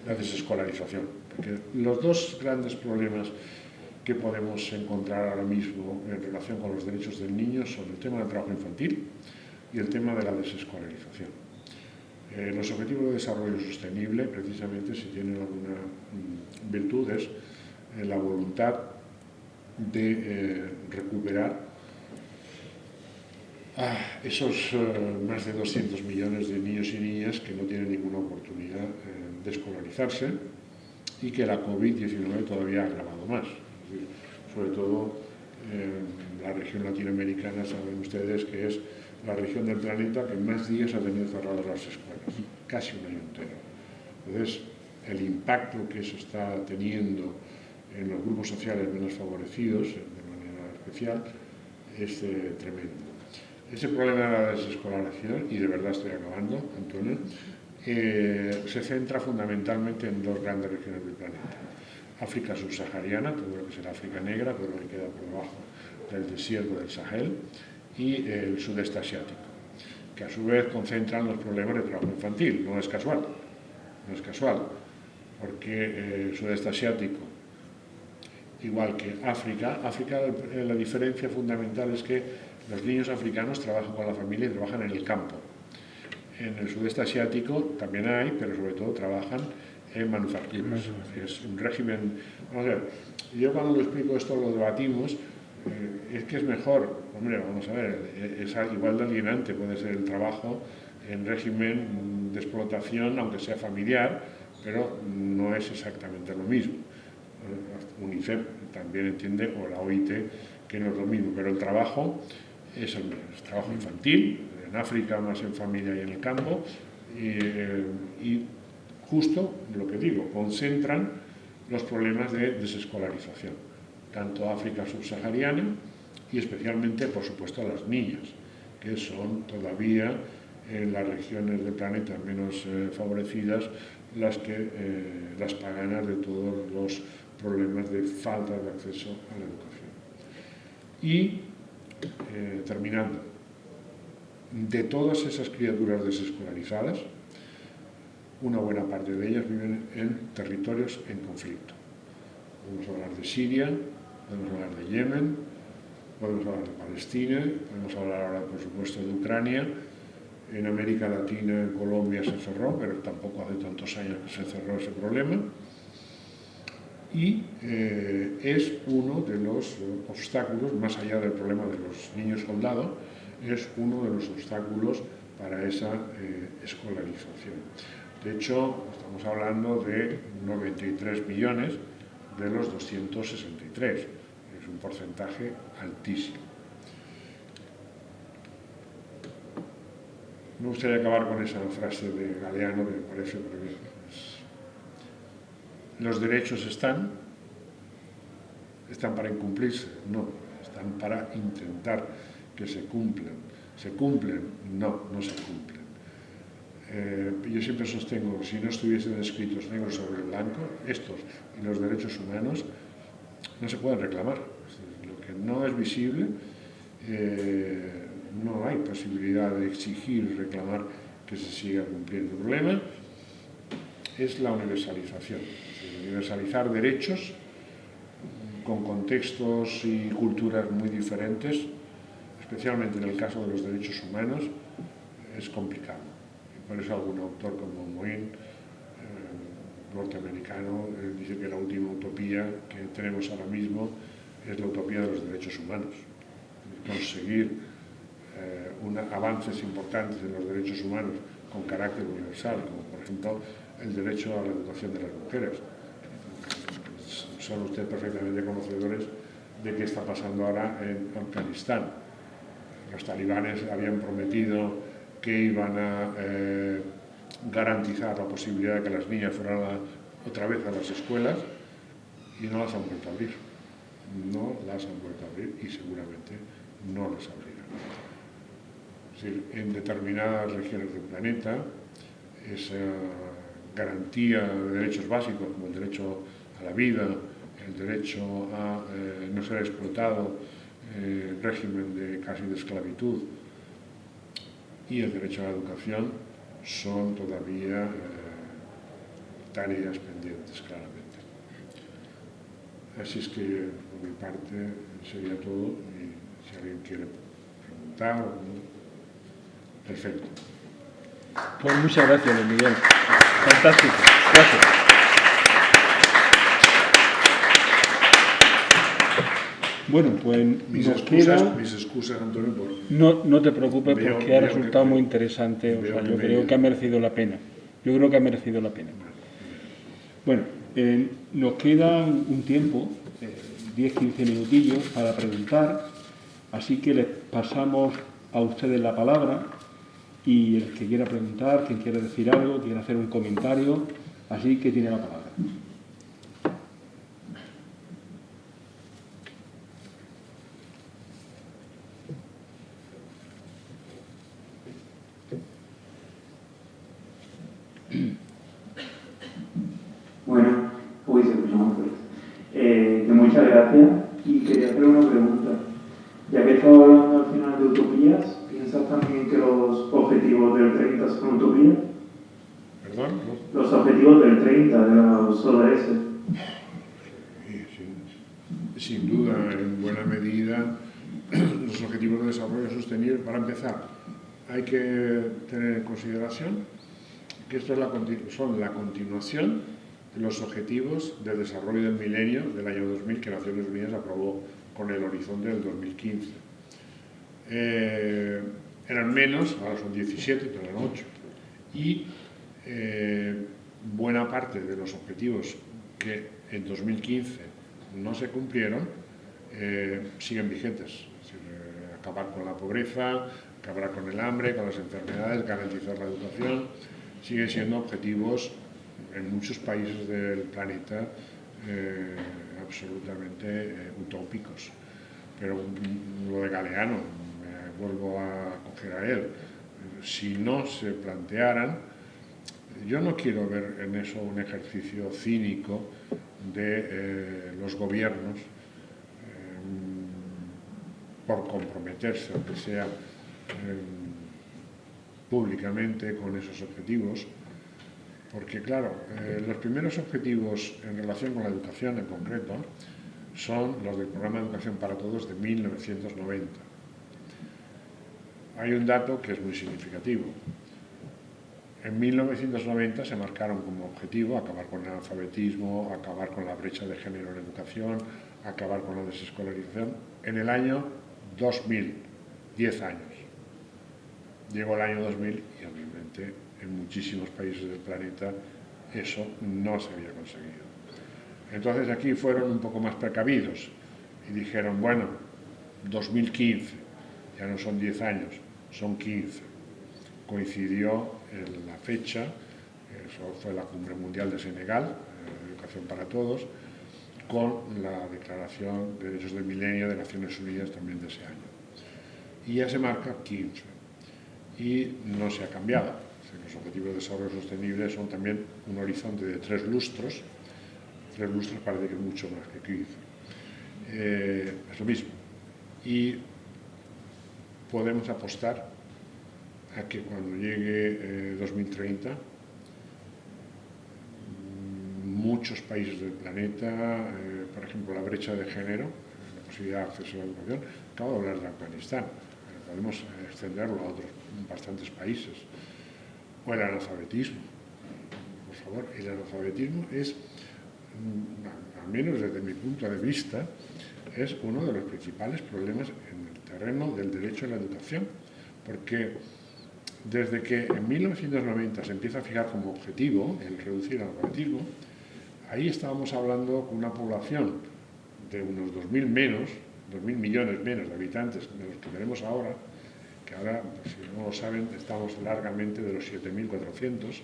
la desescolarización, porque los 2 grandes problemas que podemos encontrar ahora mismo en relación con los derechos del niño son el tema del trabajo infantil y el tema de la desescolarización. Los objetivos de desarrollo sostenible, precisamente, si tienen alguna virtud, es la voluntad de recuperar esos más de 200 millones de niños y niñas que no tienen ninguna oportunidad de escolarizarse y que la COVID-19 todavía ha agravado más. Es decir, sobre todo la región latinoamericana, saben ustedes que es la región del planeta que más días ha tenido cerradas las escuelas, casi un año entero. Entonces, el impacto que eso está teniendo en los grupos sociales menos favorecidos, de manera especial, es tremendo. Ese problema de la desescolarización, y de verdad estoy acabando, Antonio, se centra fundamentalmente en 2 grandes regiones del planeta. África subsahariana, todo lo que es el África negra, todo lo que queda por debajo del desierto del Sahel, y el sudeste asiático, que a su vez concentran los problemas de trabajo infantil. No es casual, porque el sudeste asiático, igual que África, la diferencia fundamental es que los niños africanos trabajan con la familia y trabajan en el campo. En el sudeste asiático también hay, pero sobre todo trabajan en manufacturas. Es un régimen... Vamos a ver, yo cuando lo explico esto, lo debatimos, es que es mejor. Hombre, vamos a ver, es igual de alienante puede ser el trabajo en régimen de explotación, aunque sea familiar, pero no es exactamente lo mismo. UNICEF también entiende, o la OIT, que no es lo mismo, pero el trabajo es el mismo. Es trabajo infantil, en África más en familia y en el campo, y justo lo que digo, concentran los problemas de desescolarización, tanto África subsahariana y especialmente, por supuesto, a las niñas, que son todavía en las regiones del planeta menos favorecidas las paganas de todos los problemas de falta de acceso a la educación. Y, terminando, de todas esas criaturas desescolarizadas, una buena parte de ellas viven en territorios en conflicto. Podemos hablar de Siria, podemos hablar de Yemen, podemos hablar de Palestina, podemos hablar ahora, por supuesto, de Ucrania. En América Latina, en Colombia se cerró, pero tampoco hace tantos años que se cerró ese problema. Y es uno de los obstáculos, más allá del problema de los niños soldados, es uno de los obstáculos para esa escolarización. De hecho, estamos hablando de 93 millones de los 263. Es un porcentaje altísimo. Me gustaría acabar con esa frase de Galeano que me parece breve. Los derechos están para incumplirse, no, están para intentar que se cumplan. ¿Se cumplen? No se cumplen. Yo siempre sostengo que si no estuviesen escritos negro sobre blanco, estos y los derechos humanos no se pueden reclamar. Lo que no es visible, no hay posibilidad de exigir y reclamar que se siga cumpliendo. El problema es la universalización. Es decir, universalizar derechos con contextos y culturas muy diferentes, especialmente en el caso de los derechos humanos, es complicado. Y por eso algún autor como Moin, norteamericano, dice que la última utopía que tenemos ahora mismo es la utopía de los derechos humanos. Conseguir avances importantes en los derechos humanos con carácter universal, como por ejemplo el derecho a la educación de las mujeres. Son ustedes perfectamente conocedores de qué está pasando ahora en Afganistán. Los talibanes habían prometido que iban a garantizar la posibilidad de que las niñas fueran otra vez a las escuelas y no las han vuelto a abrir. No las han vuelto a abrir y seguramente no las abrirán. Es decir, en determinadas regiones del planeta, esa garantía de derechos básicos como el derecho a la vida, el derecho a no ser explotado, el régimen de casi de esclavitud y el derecho a la educación son todavía tareas pendientes, claramente. Así es que, por mi parte, sería todo. Y si alguien quiere preguntar, perfecto. Pues muchas gracias, don Miguel. Fantástico. Gracias. Bueno, pues mis excusas, Antonio, por... No te preocupes porque ha resultado muy interesante. O sea, yo creo que ha merecido la pena. Yo creo que ha merecido la pena. Bueno, nos queda un tiempo, 10-15 minutillos para preguntar, así que les pasamos a ustedes la palabra y el que quiera preguntar, quien quiera decir algo, quiera hacer un comentario, así que tiene la palabra. Bueno, uy, se escucha muy fuerte. Que muchas gracias y quería hacer una pregunta. Ya que estamos hablando al final de utopías, ¿piensas también que los objetivos del 30 son utopías? ¿Perdón? Los objetivos del 30 de los ODS. Sin duda, en buena medida, los objetivos de desarrollo sostenible, para empezar, hay que tener en consideración que esto son la continuación de los objetivos de desarrollo del milenio del año 2000 que Naciones Unidas aprobó con el horizonte del 2015. Eran menos, ahora son 17, eran 8. Y buena parte de los objetivos que en 2015 no se cumplieron siguen vigentes. Es decir, acabar con la pobreza, acabar con el hambre, con las enfermedades, garantizar la educación, siguen siendo objetivos en muchos países del planeta absolutamente utópicos. Pero lo de Galeano, vuelvo a coger a él, si no se plantearan, yo no quiero ver en eso un ejercicio cínico de los gobiernos por comprometerse, aunque sea públicamente, con esos objetivos, porque claro, los primeros objetivos en relación con la educación en concreto son los del Programa de Educación para Todos de 1990. Hay un dato que es muy significativo. En 1990 se marcaron como objetivo acabar con el analfabetismo, acabar con la brecha de género en educación, acabar con la desescolarización. En el año 2000, 10 años. Llegó el año 2000 y obviamente en muchísimos países del planeta eso no se había conseguido. Entonces aquí fueron un poco más precavidos y dijeron, bueno, 2015, ya no son 10 años, son 15. Coincidió en la fecha, eso fue la Cumbre Mundial de Senegal, Educación para Todos, con la Declaración de Derechos del Milenio de Naciones Unidas también de ese año. Y ya se marca 15. Y no se ha cambiado. Los Objetivos de Desarrollo Sostenible son también un horizonte de 3 lustros. 3 lustros parece que es mucho más que 15. Es lo mismo. Y podemos apostar a que cuando llegue 2030 muchos países del planeta, por ejemplo, la brecha de género, la posibilidad de acceso a la educación. Acabo de hablar de Afganistán, podemos extenderlo a otros bastantes países. O el analfabetismo. Por favor, el analfabetismo es, al menos desde mi punto de vista, es uno de los principales problemas en el terreno del derecho a la educación, porque desde que en 1990 se empieza a fijar como objetivo el reducir el analfabetismo, ahí estábamos hablando con una población de unos 2.000 millones menos de habitantes de los que tenemos ahora, que ahora, si no lo saben, estamos largamente de los 7.400,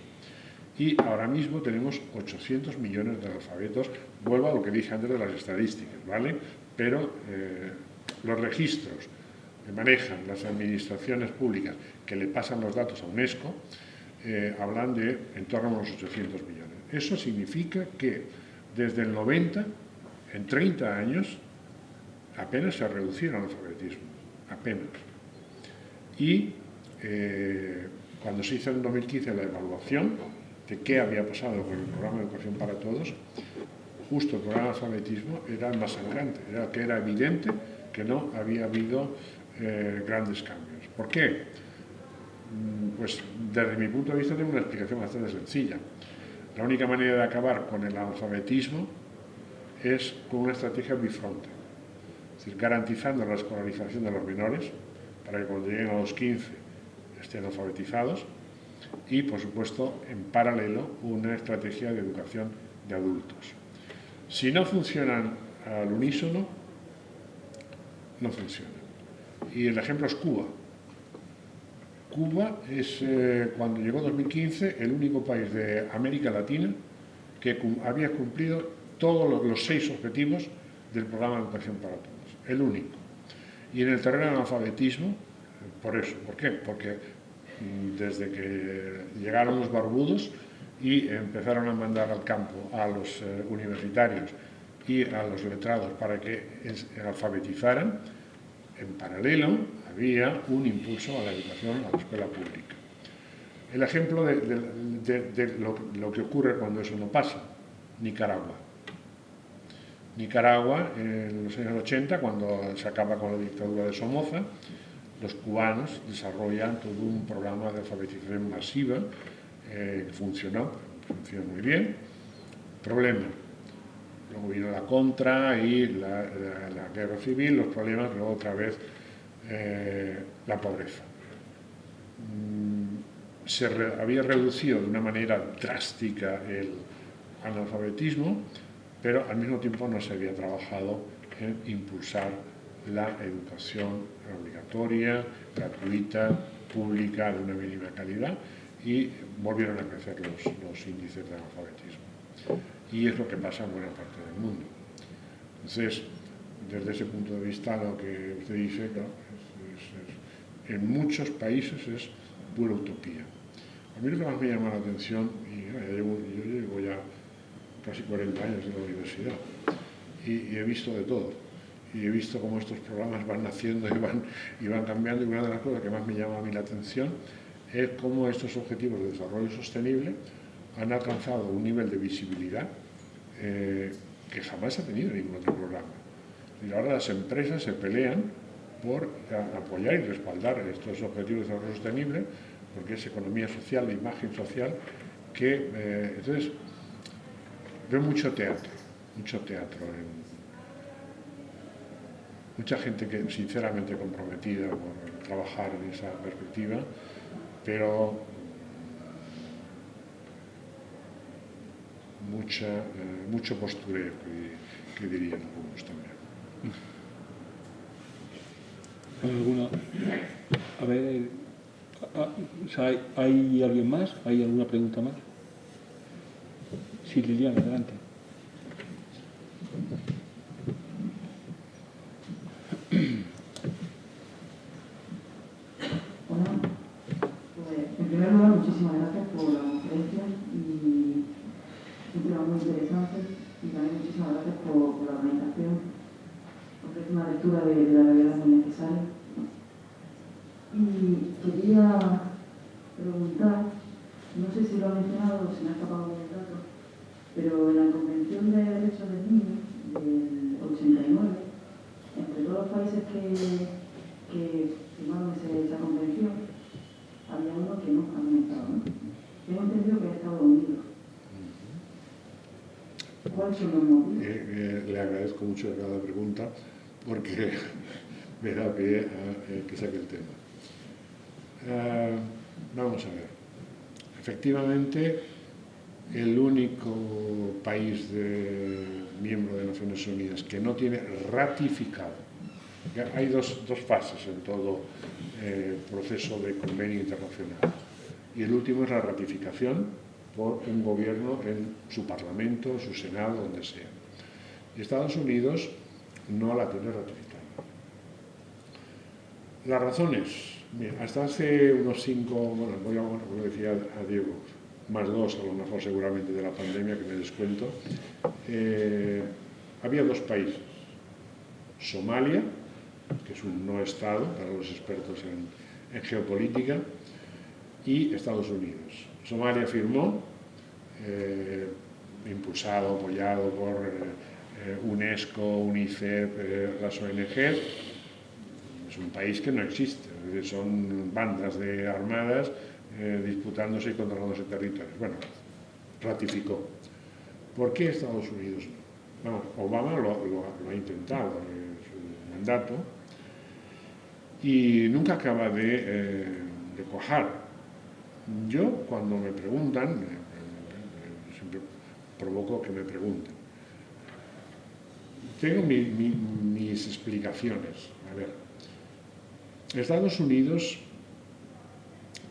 y ahora mismo tenemos 800 millones de analfabetos. Vuelvo a lo que dije antes de las estadísticas, ¿vale? Pero los registros que manejan las administraciones públicas, que le pasan los datos a UNESCO, hablan de en torno a unos 800 millones. Eso significa que desde el 90, en 30 años, apenas se ha reducido el analfabetismo, apenas. Y cuando se hizo en 2015 la evaluación de qué había pasado con el programa de Educación para Todos, justo el programa de alfabetismo era el más sangrante, era que era evidente que no había habido grandes cambios. ¿Por qué? Pues desde mi punto de vista tengo una explicación bastante sencilla. La única manera de acabar con el analfabetismo es con una estrategia bifronte, es decir, garantizando la escolarización de los menores para que cuando lleguen a los 15 estén alfabetizados y, por supuesto, en paralelo, una estrategia de educación de adultos. Si no funcionan al unísono, no funcionan. Y el ejemplo es Cuba. Cuba es, cuando llegó 2015, el único país de América Latina que había cumplido todos los 6 objetivos del programa de Educación para Todos. El único. Y en el terreno del analfabetismo, por eso. ¿Por qué? Porque desde que llegaron los barbudos y empezaron a mandar al campo a los universitarios y a los letrados para que alfabetizaran, en paralelo había un impulso a la educación, a la escuela pública. El ejemplo de lo que ocurre cuando eso no pasa, Nicaragua. Nicaragua, en los años 80, cuando se acaba con la dictadura de Somoza, los cubanos desarrollan todo un programa de alfabetización masiva que funcionó muy bien. Problema. Luego vino la contra y la guerra civil, los problemas, luego otra vez la pobreza. Se había reducido de una manera drástica el analfabetismo, pero al mismo tiempo no se había trabajado en impulsar la educación obligatoria, gratuita, pública, de una mínima calidad, y volvieron a crecer los índices de analfabetismo. Y es lo que pasa en buena parte del mundo. Entonces, desde ese punto de vista, lo que usted dice, claro, en muchos países es pura utopía. A mí lo que más me llama la atención, y yo llevo ya casi 40 años en la universidad, y he visto de todo. Y he visto cómo estos programas van naciendo y van cambiando, y una de las cosas que más me llama a mí la atención es cómo estos objetivos de desarrollo sostenible han alcanzado un nivel de visibilidad que jamás ha tenido ningún otro programa. Y ahora las empresas se pelean por apoyar y respaldar estos objetivos de desarrollo sostenible, porque es economía social, la imagen social, que entonces veo mucho teatro mucha gente que sinceramente comprometida por trabajar en esa perspectiva, pero mucho postureo, que dirían algunos también. ¿Alguna? A ver, ¿hay alguien más? ¿Hay alguna pregunta más? Sí, Liliana, adelante. Hola, pues en primer lugar muchísimas gracias por la conferencia y un tema muy interesante, y también muchísimas gracias por la organización. Ofrece una lectura de la realidad muy necesaria. Y quería preguntar, no sé si lo ha mencionado o si me ha escapado el dato, Pero en la Convención de Derechos del Niño del 89, entre todos los países que firmaron esa convención, había uno que no había estado, ¿no? Tengo entendido que es Estados Unidos. ¿Cuáles son los motivos? Le agradezco mucho cada pregunta porque me da pie a que saque el tema. Vamos a ver. Efectivamente, el único país miembro de Naciones Unidas que no tiene ratificado, hay dos fases en todo proceso de convenio internacional, y el último es la ratificación por un gobierno en su parlamento, su senado, donde sea. Y Estados Unidos no la tiene ratificada. Las razones, mira, hasta hace unos 5, bueno, voy a decir a Diego, más 2 a lo mejor seguramente de la pandemia, que me descuento, había 2 países, Somalia, que es un no estado para los expertos en geopolítica, y Estados Unidos. Somalia firmó, impulsado, apoyado por UNESCO, UNICEF, las ONG. Es un país que no existe, son bandas de armadas disputándose y controlándose territorios. Bueno, ratificó. ¿Por qué Estados Unidos no? Vamos, Obama lo ha intentado en su mandato y nunca acaba de cuajar. Yo, cuando me preguntan, siempre provoco que me pregunten. Tengo mis explicaciones. A ver, Estados Unidos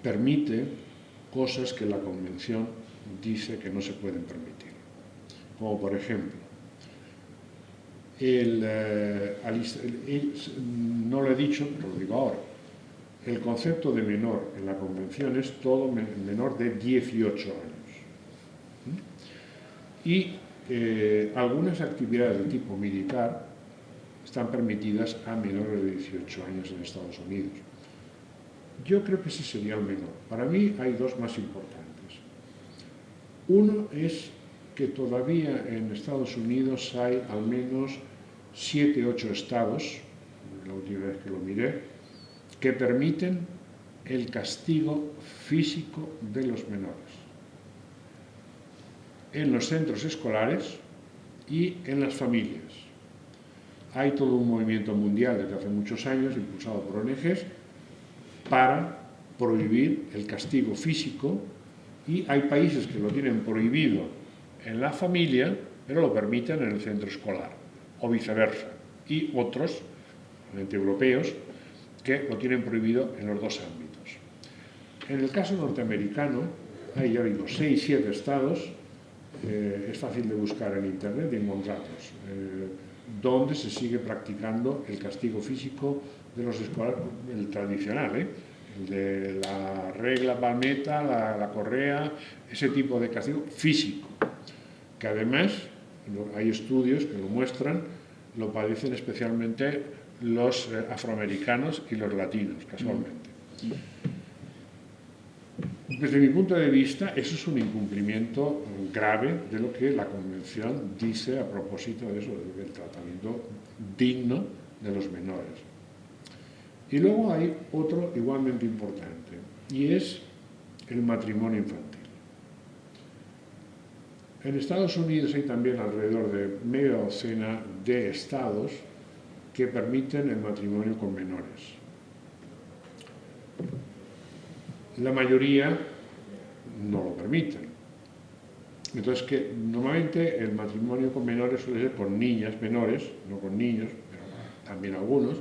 permite cosas que la Convención dice que no se pueden permitir. Como por ejemplo, no lo he dicho, pero lo digo ahora, el concepto de menor en la Convención es todo menor de 18 años. Y algunas actividades de tipo militar están permitidas a menores de 18 años en Estados Unidos. Yo creo que ese sería el menor. Para mí hay 2 más importantes. Uno es que todavía en Estados Unidos hay al menos 7 u 8 estados, la última vez que lo miré, que permiten el castigo físico de los menores en los centros escolares y en las familias. Hay todo un movimiento mundial desde hace muchos años, impulsado por ONGs, para prohibir el castigo físico, y hay países que lo tienen prohibido en la familia, pero lo permiten en el centro escolar, o viceversa, y otros, europeos, que lo tienen prohibido en los 2 ámbitos. En el caso norteamericano, hay, ya digo, 6 o 7 estados, es fácil de buscar en internet y encontrarlos, donde se sigue practicando el castigo físico de los escolares, el tradicional, el de la regla palmeta, la correa, ese tipo de castigo físico, que además, hay estudios que lo muestran, lo padecen especialmente los afroamericanos y los latinos, casualmente. Desde mi punto de vista, eso es un incumplimiento grave de lo que la Convención dice a propósito de eso, del tratamiento digno de los menores. Y luego hay otro igualmente importante, y es el matrimonio infantil. En Estados Unidos hay también alrededor de media docena de estados que permiten el matrimonio con menores. La mayoría no lo permiten. Entonces, que normalmente el matrimonio con menores suele ser con niñas menores, no con niños, pero también algunos,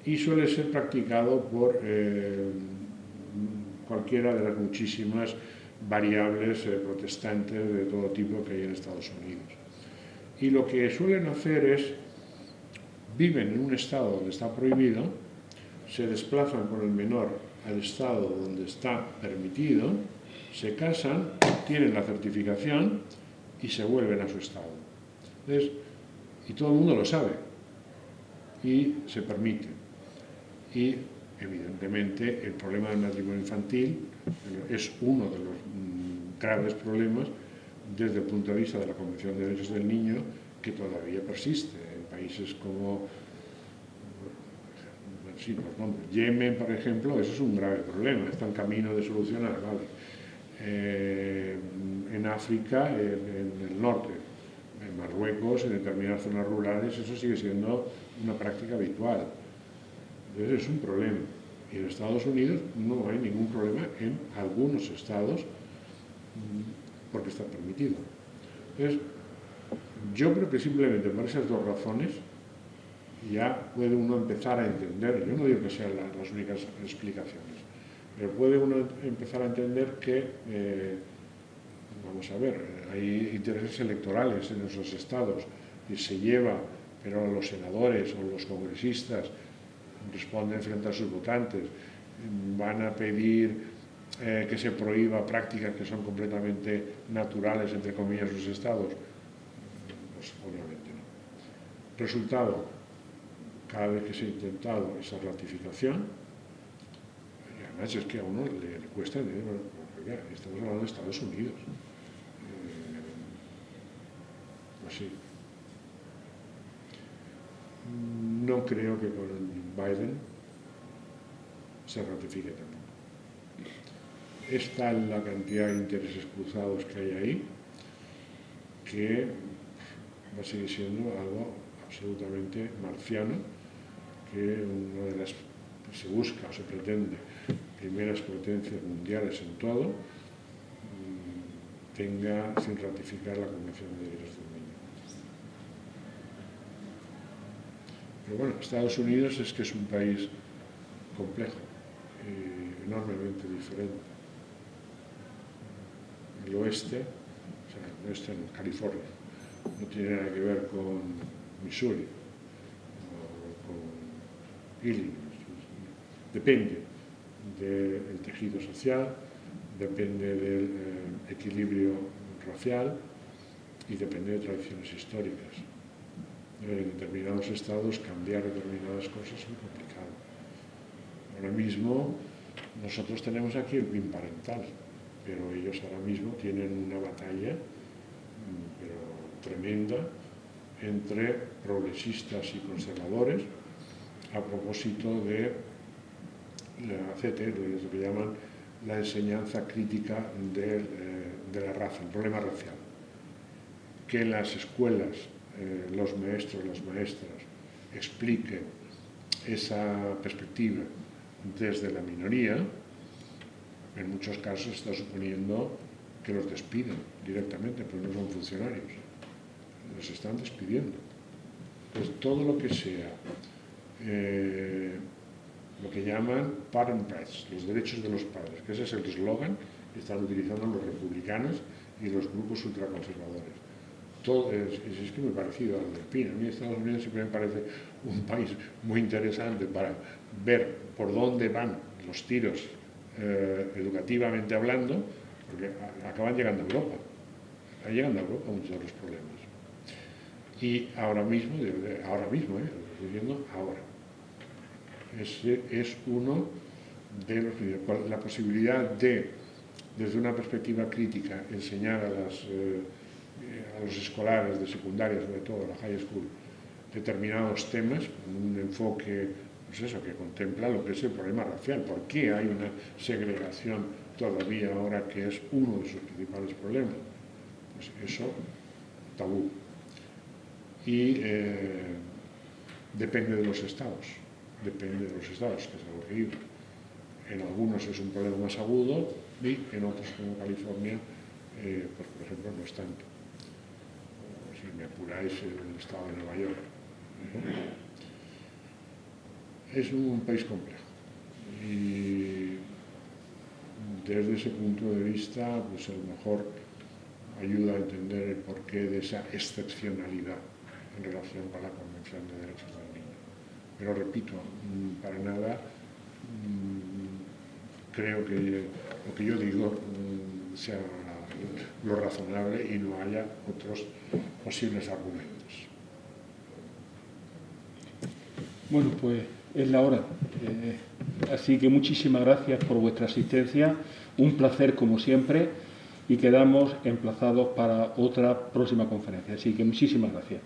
y suele ser practicado por cualquiera de las muchísimas variables protestantes de todo tipo que hay en Estados Unidos. Y lo que suelen hacer es, viven en un estado donde está prohibido, se desplazan con el menor al estado donde está permitido, se casan, tienen la certificación y se vuelven a su estado. Entonces, y todo el mundo lo sabe y se permite. Y evidentemente el problema del matrimonio infantil es uno de los graves problemas desde el punto de vista de la Convención de Derechos del Niño, que todavía persiste en países como Yemen, por ejemplo. Eso es un grave problema, está en camino de solucionar, ¿vale? En África, en el norte, en Marruecos, en determinadas zonas rurales, eso sigue siendo una práctica habitual. Entonces es un problema. Y en Estados Unidos no hay ningún problema en algunos estados porque está permitido. Entonces, yo creo que simplemente por esas dos razones ya puede uno empezar a entender, yo no digo que sean las únicas explicaciones, pero puede uno empezar a entender que, vamos a ver, hay intereses electorales en esos estados y se lleva, pero los senadores o los congresistas responden frente a sus votantes, van a pedir que se prohíba prácticas que son completamente naturales, entre comillas, sus estados. Pues obviamente no. Resultado, cada vez que se ha intentado esa ratificación, y además es que a uno le cuesta dinero, estamos hablando de Estados Unidos, así. No creo que con Biden se ratifique tampoco. Es tal la cantidad de intereses cruzados que hay ahí que va a seguir siendo algo absolutamente marciano, que una de las que se busca o se pretende primeras potencias mundiales en todo tenga sin ratificar la Convención de Derechos del Niño. Pero bueno, Estados Unidos es que es un país complejo, enormemente diferente. El oeste, o sea, el oeste en California, no tiene nada que ver con Missouri o con Illinois. Depende del tejido social, depende del equilibrio racial y depende de tradiciones históricas. En determinados estados cambiar determinadas cosas es muy complicado. Ahora mismo nosotros tenemos aquí el PIN parental, pero ellos ahora mismo tienen una batalla pero tremenda entre progresistas y conservadores a propósito de la CT, lo que llaman la enseñanza crítica de la raza, el problema racial. Que en las escuelas los maestros, las maestras expliquen esa perspectiva desde la minoría, en muchos casos está suponiendo que los despiden directamente, porque no son funcionarios. Los están despidiendo. Pues todo lo que sea lo que llaman parent rights, los derechos de los padres, que ese es el eslogan que están utilizando los republicanos y los grupos ultraconservadores. Todo es que muy parecido al del PIN. A mí Estados Unidos siempre me parece un país muy interesante para ver por dónde van los tiros educativamente hablando, porque acaban llegando a Europa. Están llegando a Europa muchos de los problemas. Y ahora mismo, estoy diciendo ahora, ese es uno de los, la posibilidad de, desde una perspectiva crítica, enseñar a los escolares de secundaria, sobre todo la high school, determinados temas, con un enfoque, pues eso, que contempla lo que es el problema racial. ¿Por qué hay una segregación todavía ahora que es uno de sus principales problemas? Pues eso, tabú. Y depende de los estados, que es algo que iba. En algunos es un problema más agudo y en otros, como California, pues por ejemplo, no es tanto. Si me apuráis, el estado de Nueva York. Es un país complejo y desde ese punto de vista, pues a lo mejor ayuda a entender el porqué de esa excepcionalidad en relación con la Convención de Derechos del Niño. Pero repito, para nada creo que lo que yo digo sea lo razonable y no haya otros posibles argumentos. Bueno, pues es la hora. Así que muchísimas gracias por vuestra asistencia. Un placer como siempre. y quedamos emplazados para otra próxima conferencia. Así que muchísimas gracias.